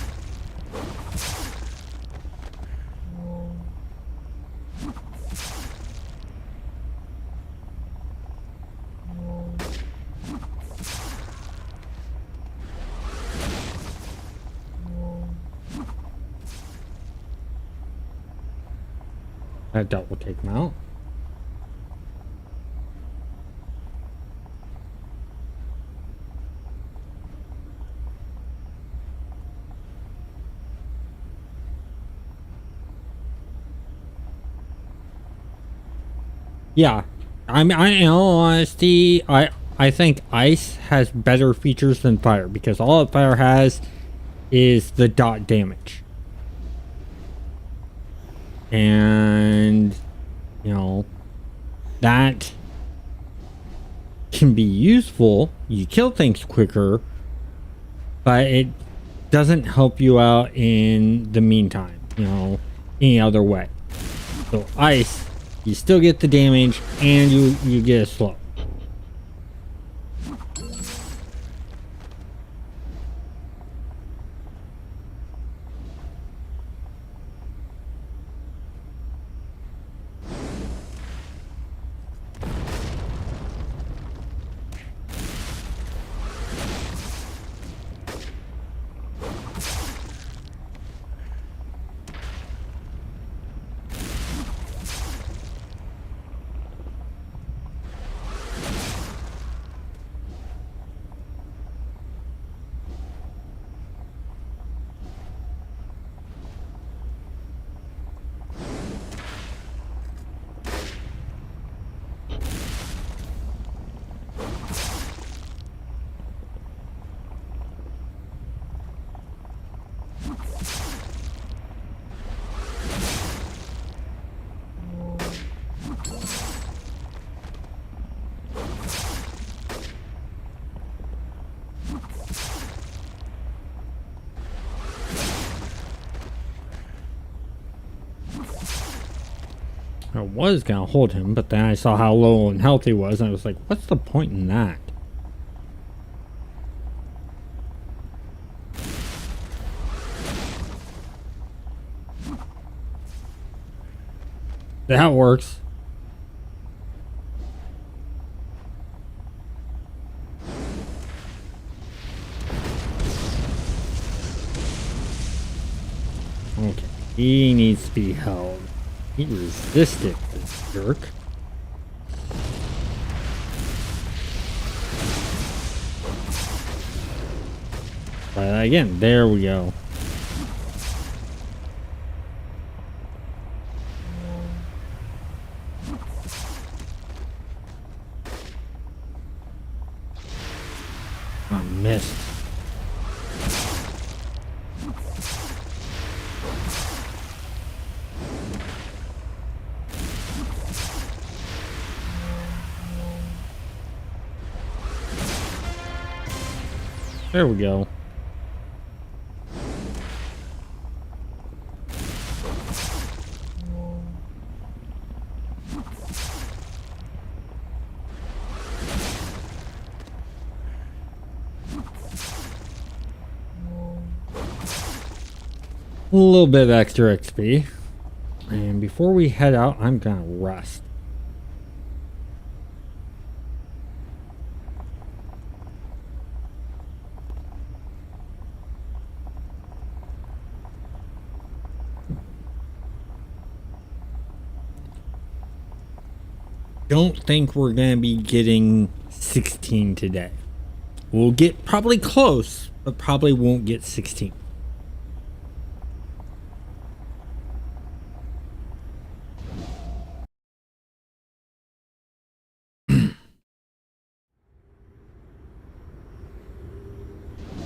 That will take him out. Yeah, in all honesty, I think ice has better features than fire, because all that fire has is the dot damage. And, you know, that can be useful. You kill things quicker, but it doesn't help you out in the meantime, you know, any other way. So ice, you still get the damage and you get a slow. I was gonna hold him, but then I saw how low and health he was, and I was like, what's the point in that? That works. Okay, he needs to be held. He resisted this jerk. Try that again. There we go. I missed. There we go. A little bit of extra XP. And before we head out, I'm gonna rest. Don't think we're gonna be getting 16 today. We'll get probably close, but probably won't get 16.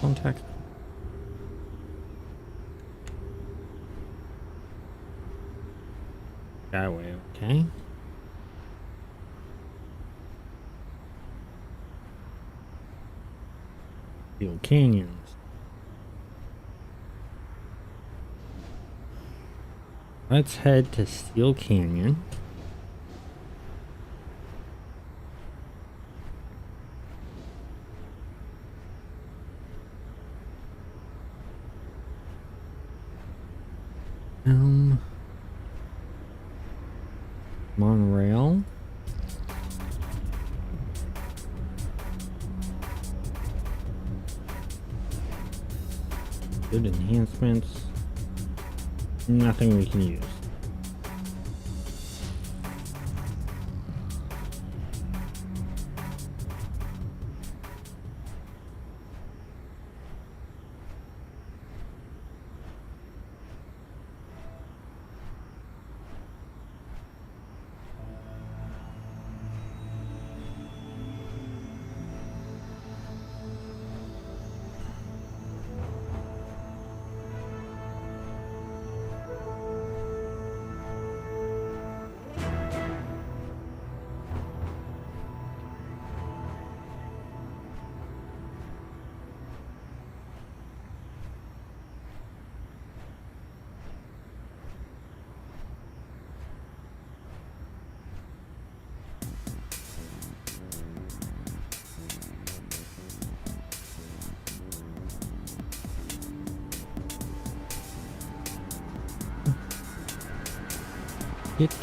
Contact. That way, okay. Steel Canyons. Let's head to Steel Canyon. Monorail. Good enhancements. Nothing we can use.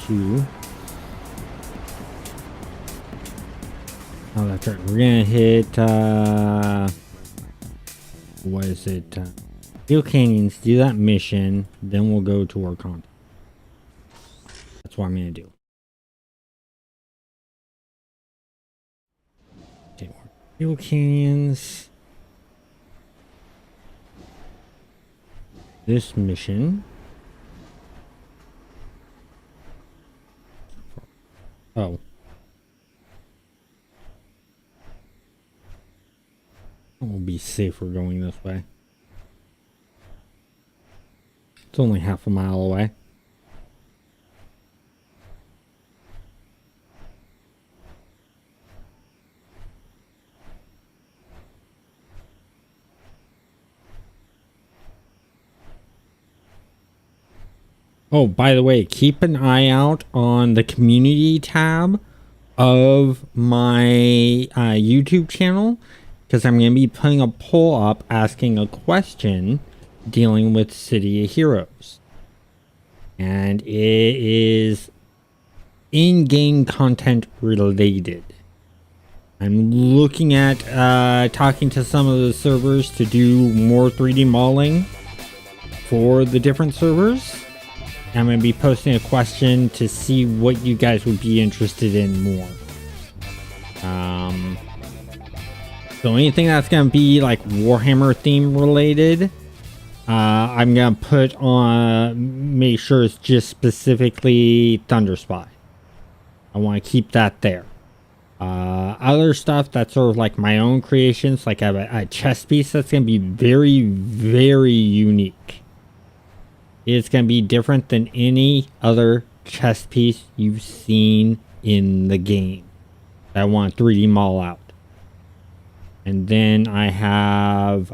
to... Oh, that's right. We're gonna hit, what is it? Steel Canyons, do that mission, then we'll go to our content. That's what I'm gonna do. Okay, Steel Canyons. This mission. Oh. We'll be safer going this way. It's only half a mile away. Oh, by the way, keep an eye out on the community tab of my YouTube channel, because I'm going to be putting a poll up asking a question dealing with City of Heroes. And it is in-game content related. I'm looking at talking to some of the servers to do more 3D modeling for the different servers. I'm going to be posting a question to see what you guys would be interested in more. So anything that's going to be like Warhammer theme related, I'm going to put on, make sure it's just specifically Thunderspy. I want to keep that there. Other stuff that's sort of like my own creations, like I have a chess piece that's going to be very, very unique. It's going to be different than any other chess piece you've seen in the game. I want 3D model out. And then I have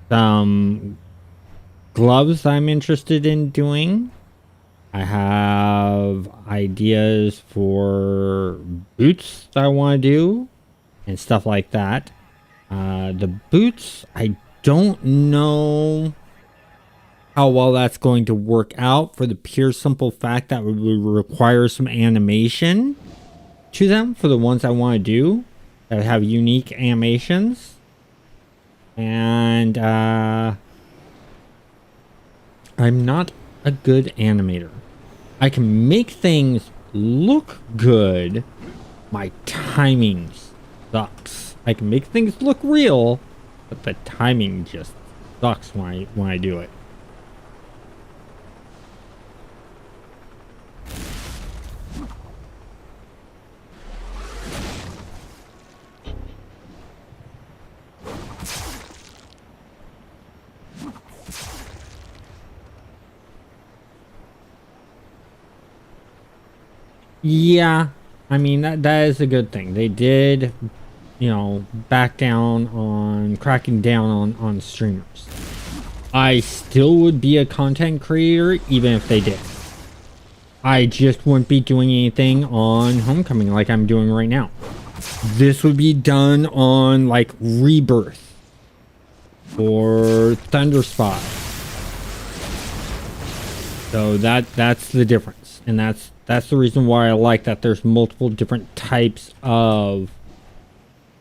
some gloves I'm interested in doing. I have ideas for boots that I want to do and stuff like that. The boots, I don't know how well that's going to work out, for the pure simple fact that would require some animation to them for the ones I want to do that have unique animations. And I'm not a good animator. I can make things look good. My timing sucks. I can make things look real, but the timing just sucks when I do it. Yeah, I mean, that is a good thing. They did, you know, back down on cracking down on streamers. I still would be a content creator even if they did. I just wouldn't be doing anything on Homecoming like I'm doing right now. This would be done on like Rebirth or Thunderspot. So that's the difference, and that's the reason why I like that there's multiple different types of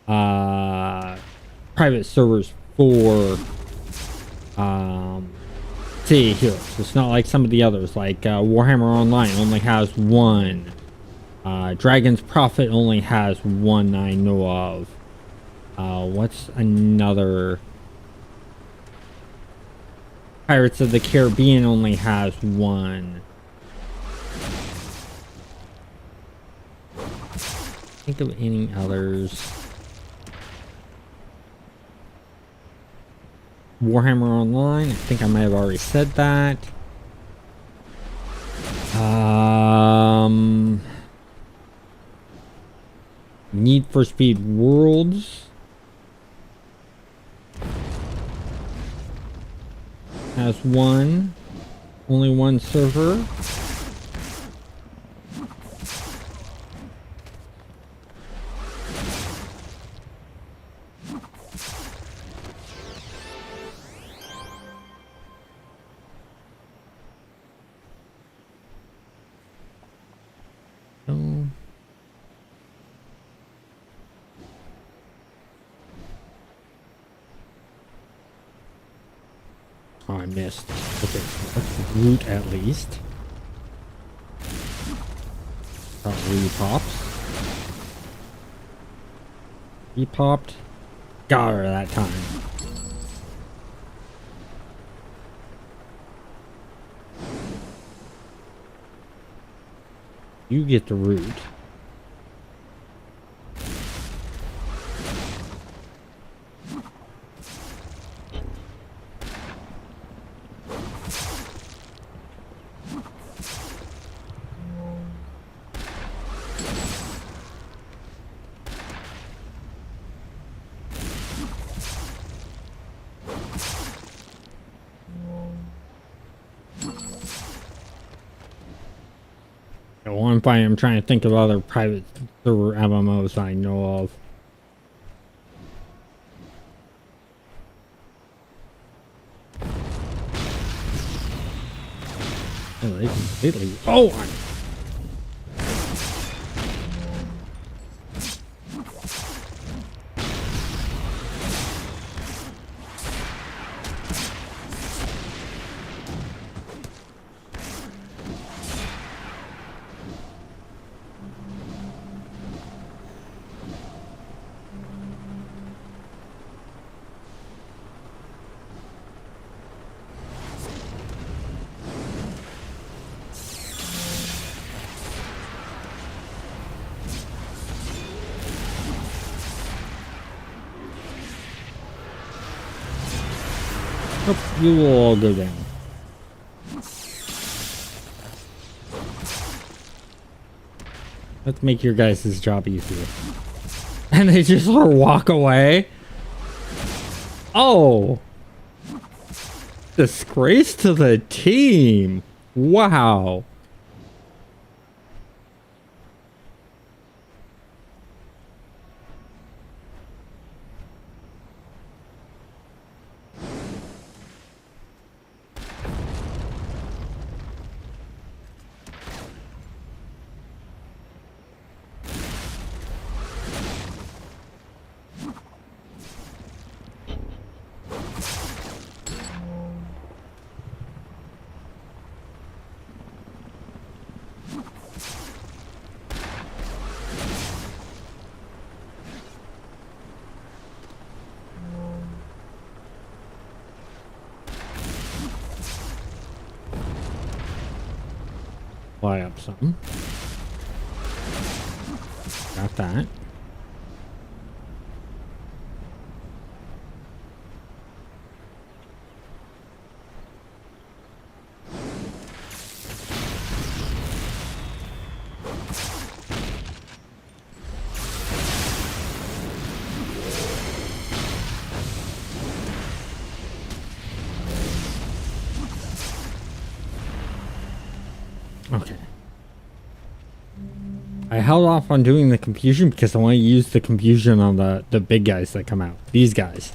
private servers for City of Heroes. It's not like some of the others, like Warhammer Online only has one. Dragon's Prophet only has one I know of. What's another? Pirates of the Caribbean only has one. Think of any others. Warhammer Online, I think I might have already said that. Need for Speed Worlds has one, only one server. go. Oh, I missed. Okay, let's root at least. Probably pops. He popped. Got her that time. You get the root. At one point, I'm trying to think of other private server MMOs I know of. Oh, they completely. Oh! You will all go down. Let's make your guys' job easier. And they just walk away. Oh! Disgrace to the team. Wow. Fly up something. Got that. Okay. I held off on doing the confusion because I want to use the confusion on the big guys that come out. These guys.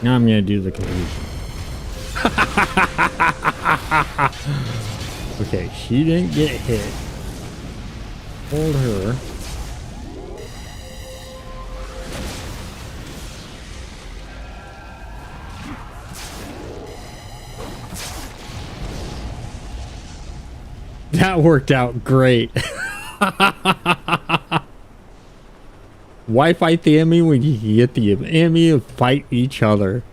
Now I'm going to do the confusion. Okay, she didn't get hit. Hold her. That worked out great. Why fight the enemy when you can get the enemy to fight each other?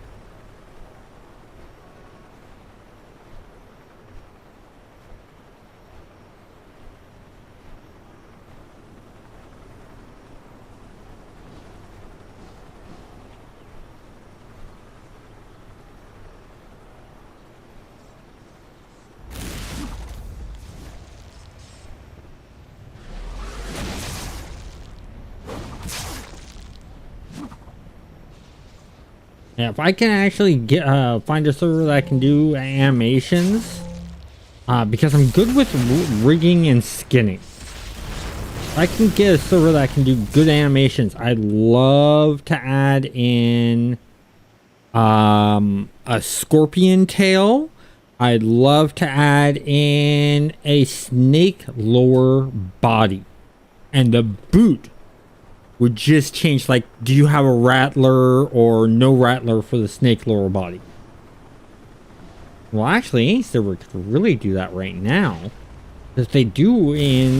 Yeah, if I can actually get find a server that can do animations, because I'm good with rigging and skinning. If I can get a server that can do good animations, I'd love to add in a scorpion tail, I'd love to add in a snake lower body. And the boot would just change. Like, do you have a rattler or no rattler for the snake lower body? Well, actually, Ace Server could really do that right now. Because they do in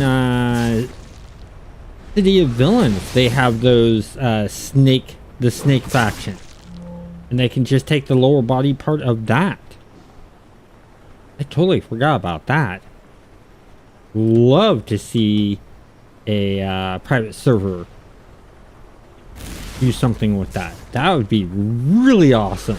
City of Villains. They have those the snake faction. And they can just take the lower body part of that. I totally forgot about that. Love to see a private server do something with that. That would be really awesome.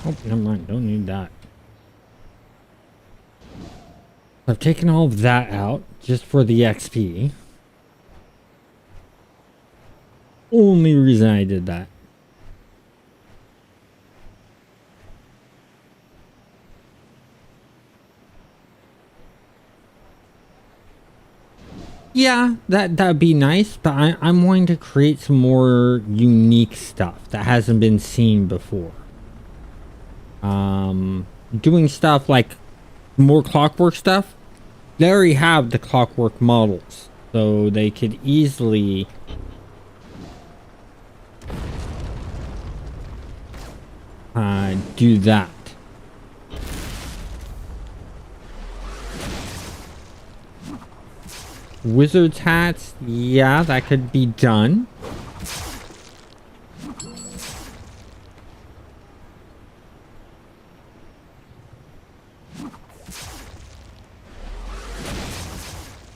Oh, never mind. Don't need that. I've taken all of that out just for the XP. Only reason I did that. Yeah, that'd be nice, but I'm wanting to create some more unique stuff that hasn't been seen before. Doing stuff like more clockwork stuff. They already have the clockwork models, so they could easily do that. Wizard's hats, yeah, that could be done.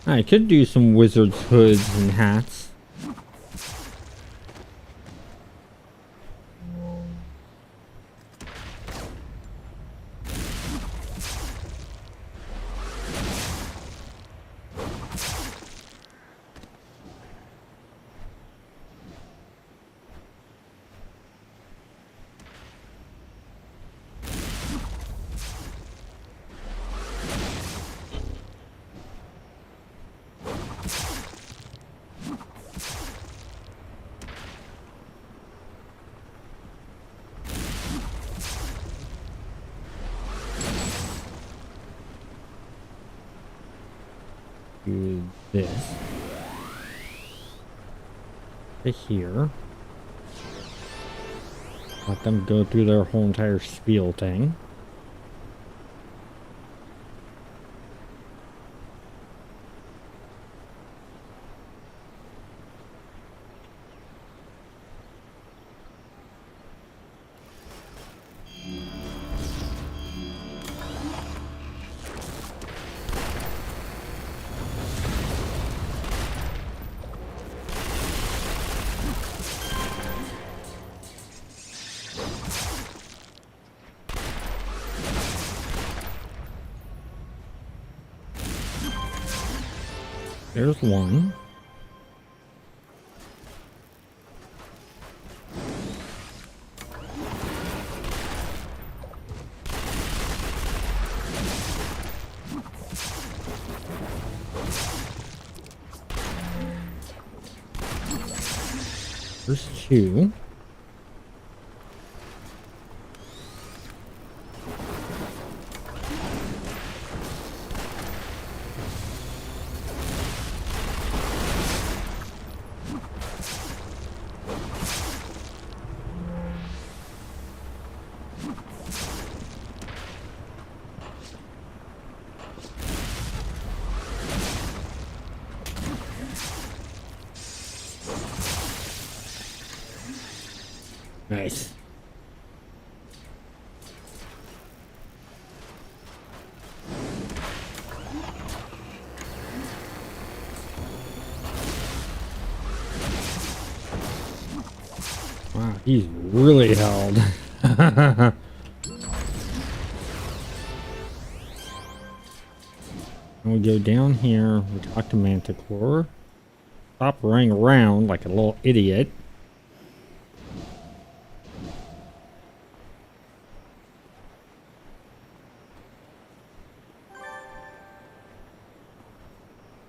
I could do some wizard's hoods and hats. Do this to here. Let them go through their whole entire spiel thing. There's one. There's two. Nice. Wow, he's really held. And we go down here, we talk to Manticore. Stop running around like a little idiot.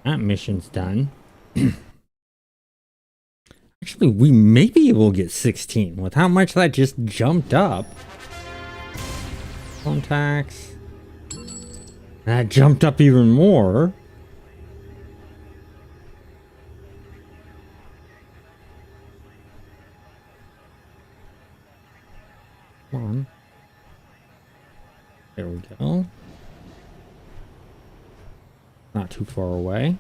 That mission's done. Actually, we may be able to get 16 with how much that just jumped up. Contacts. That jumped up even more. Come on. There we go. Not too far away.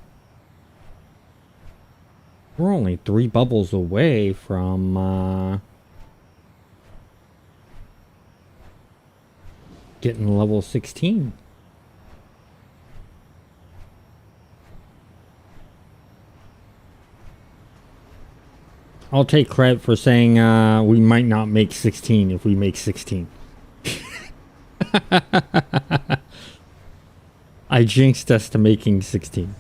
We're only 3 bubbles away from getting level 16. I'll take credit for saying we might not make 16 if we make 16. I jinxed us to making 16.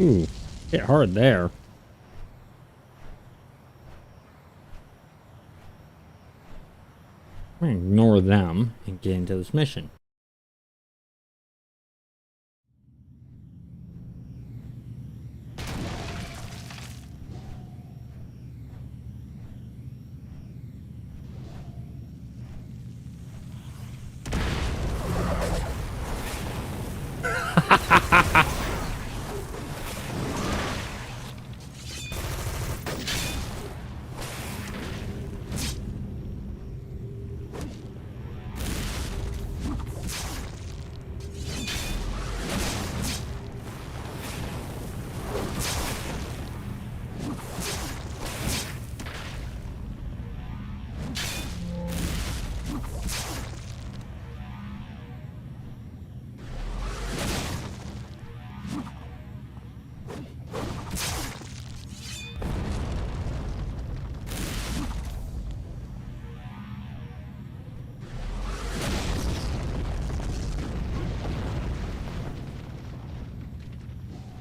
Ooh, hit hard there. I'm gonna ignore them and get into this mission.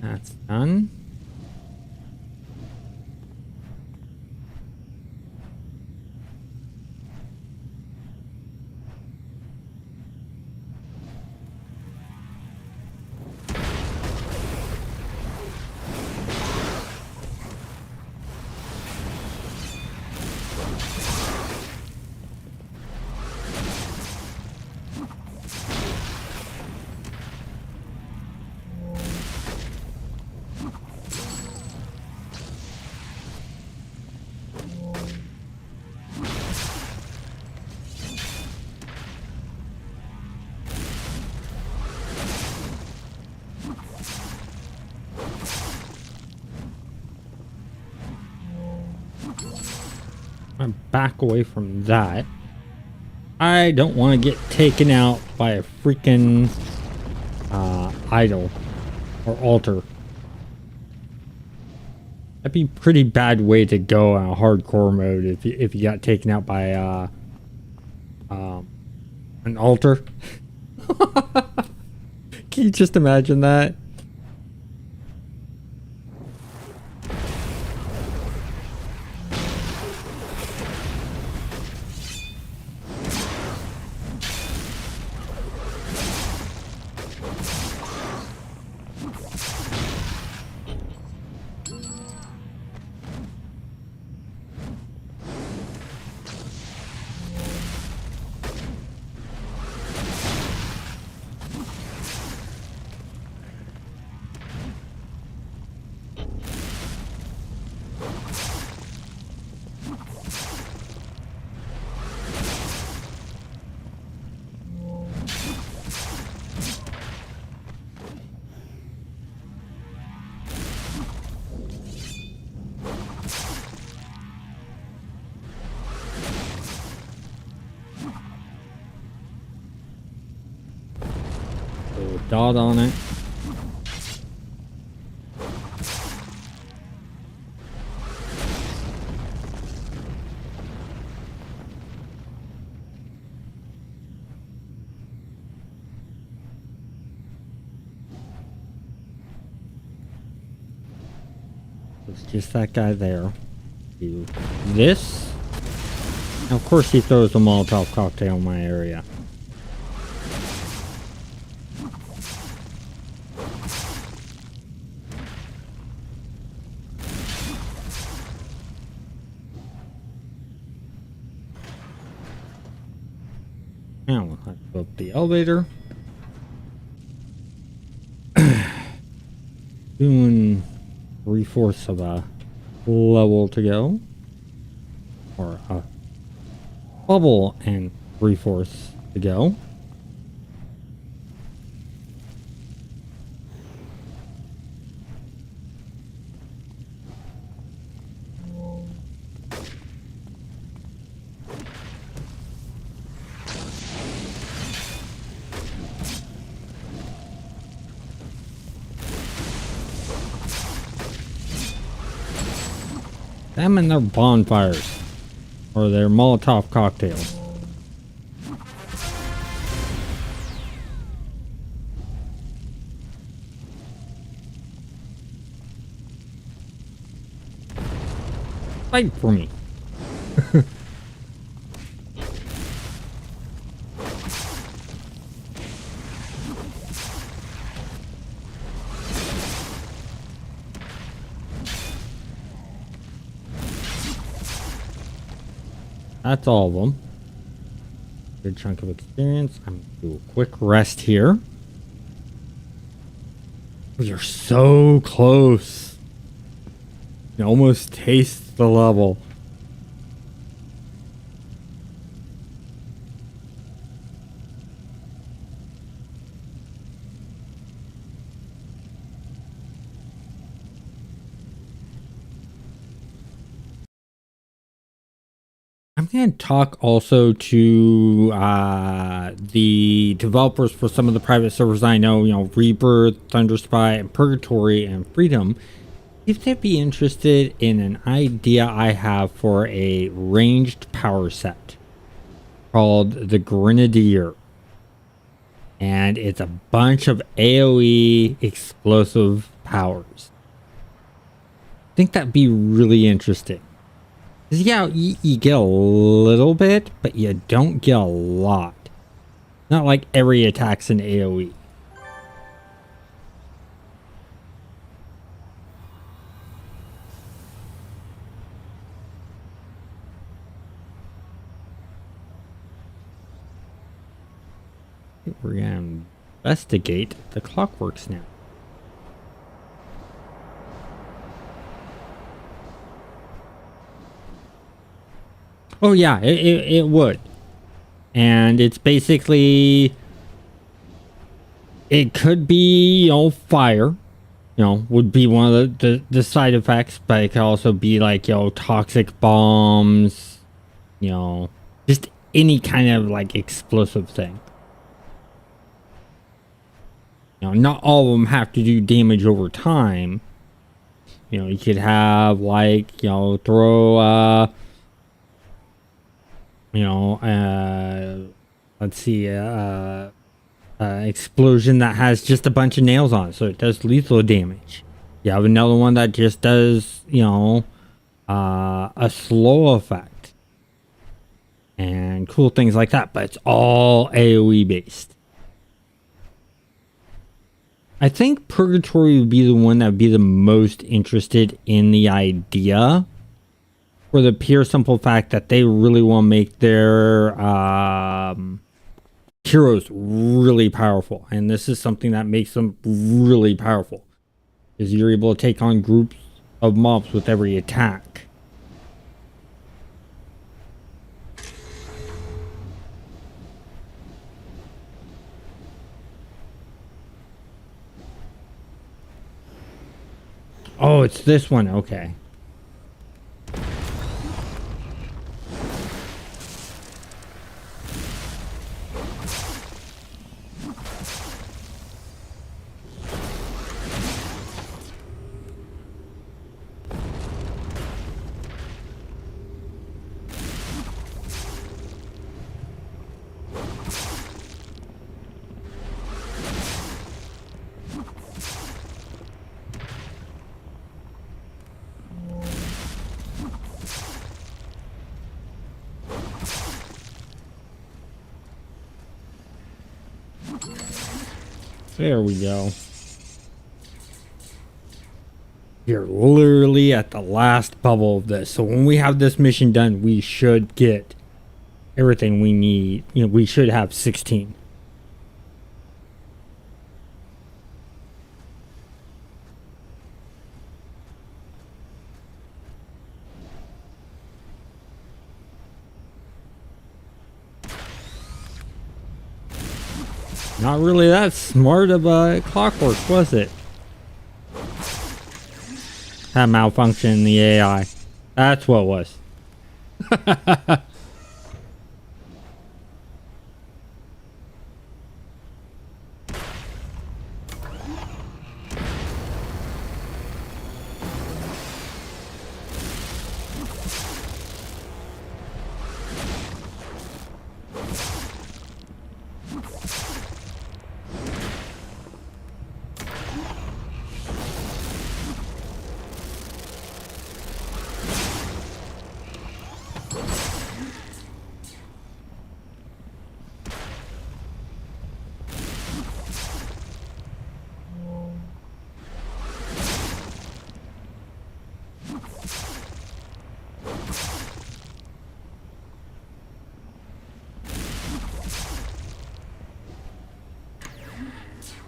That's done. I'm back away from that. I don't want to get taken out by a freaking idol or altar. That'd be a pretty bad way to go on a hardcore mode if you got taken out by an altar. Can you just imagine that? Little dot on it. It's just that guy there. Do this. And of course he throws a Molotov cocktail in my area. Now we'll have to go up the elevator. Doing 3/4 of a level to go. Or a bubble and 3/4 to go. Them and their bonfires. Or their Molotov cocktails. Fight for me. That's all of them. Good chunk of experience. I'm gonna do a quick rest here. We are so close. You can almost taste the level. I'm going to talk also to the developers for some of the private servers I know, you know, Rebirth, Thunderspy, and Purgatory, and Freedom. If they'd be interested in an idea I have for a ranged power set called the Grenadier. And it's a bunch of AoE explosive powers. I think that'd be really interesting. Yeah, you get a little bit, but you don't get a lot. Not like every attack's an AoE. We're gonna investigate the clockworks now. Oh yeah, it would. And it's basically, it could be, you know, fire, you know, would be one of the side effects, but it could also be like, you know, toxic bombs, you know, just any kind of like explosive thing. You know, not all of them have to do damage over time. You know, you could have like, you know, throw you know, let's see, a explosion that has just a bunch of nails on it, so it does lethal damage. You have another one that just does, you know, a slow effect and cool things like that, but it's all AoE based. I think Purgatory would be the one that would be the most interested in the idea, for the pure simple fact that they really want to make their heroes really powerful, and this is something that makes them really powerful, is you're able to take on groups of mobs with every attack. Oh, it's this one. Okay. There we go. You're literally at the last bubble of this. So when we have this mission done, we should get everything we need. You know, we should have 16. Not really that smart of a clockwork, was it? Had malfunction in the AI. That's what it was.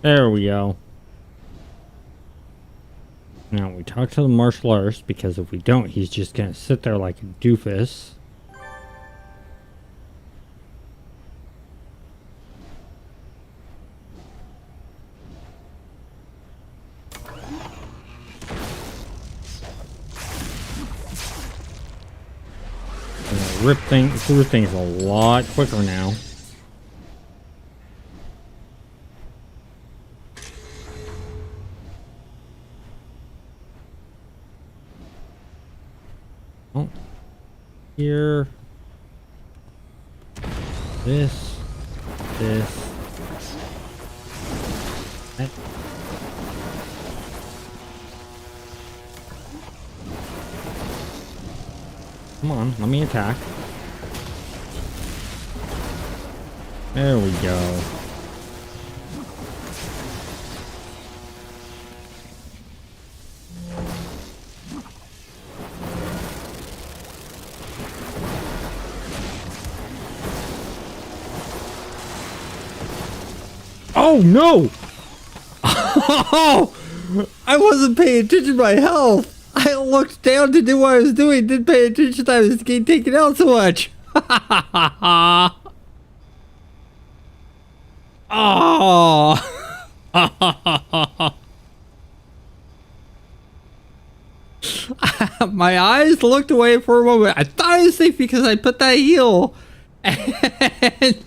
There we go. Now we talk to the martial artist, because if we don't, he's just gonna sit there like a doofus. Rip through things a lot quicker now. Oh, here, this, that. Come on, let me attack. There we go. Oh no! Oh, I wasn't paying attention to my health. I looked down to do what I was doing, didn't pay attention that I was getting taken out so much. Oh. My eyes looked away for a moment. I thought I was safe because I put that heal. And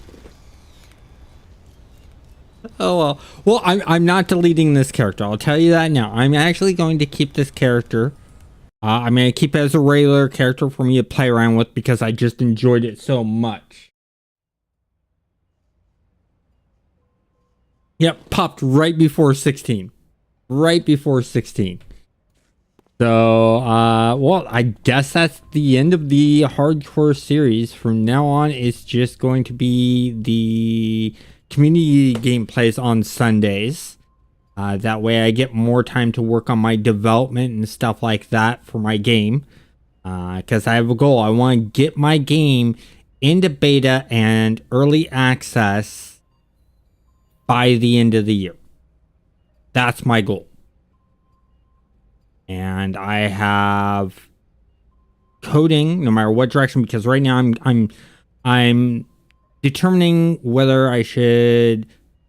oh well. Well, I'm not deleting this character. I'll tell you that now. I'm actually going to keep this character. I'm going to keep it as a regular character for me to play around with, because I just enjoyed it so much. Yep, popped right before 16. Right before 16. So, well, I guess that's the end of the hardcore series. From now on, it's just going to be the community gameplays on Sundays. That way I get more time to work on my development and stuff like that for my game. Because I have a goal. I want to get my game into beta and early access by the end of the year. That's my goal. And I have coding no matter what direction, because right now I'm determining whether I should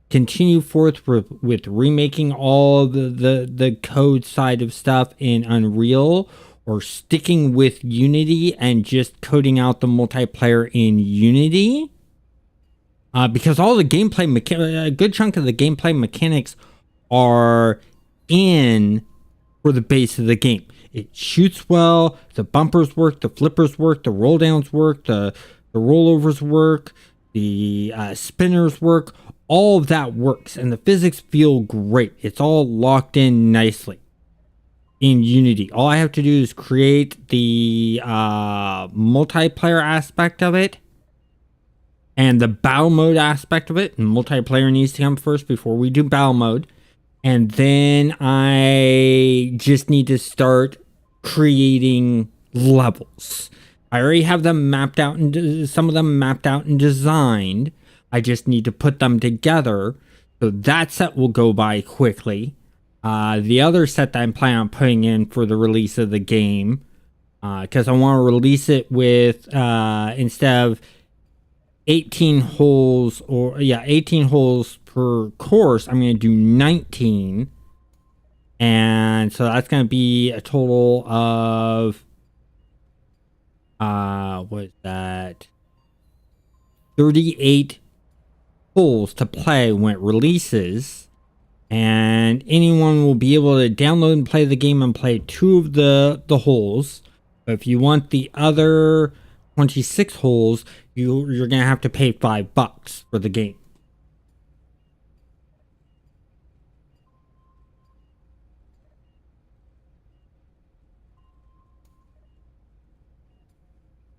continue forth with remaking all the code side of stuff in Unreal, or sticking with Unity and just coding out the multiplayer in Unity. Because all the gameplay a good chunk of the gameplay mechanics are in for the base of the game. It shoots well, the bumpers work, the flippers work, the roll downs work, the rollovers work, the spinners work. All of that works, and the physics feel great. It's all locked in nicely in Unity. All I have to do is create the multiplayer aspect of it and the battle mode aspect of it. And multiplayer needs to come first before we do battle mode. And then I just need to start creating levels. I already have them mapped out, and some of them mapped out and designed. I just need to put them together. So that set will go by quickly. The other set that I'm planning on putting in for the release of the game, because I want to release it with, instead of 18 holes, 18 holes per course, I'm going to do 19. And so that's going to be a total of, what is that? 38 holes to play when it releases. And anyone will be able to download and play the game and play 2 of the holes. But if you want the other 26 holes, you're going to have to pay $5 for the game.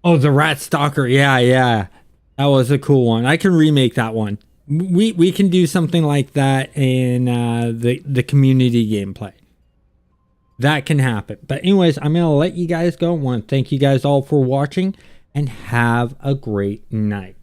Oh, the Rat Stalker. Yeah. That was a cool one. I can remake that one. We can do something like that in the community gameplay. That can happen. But anyways, I'm going to let you guys go. I want to thank you guys all for watching, and have a great night.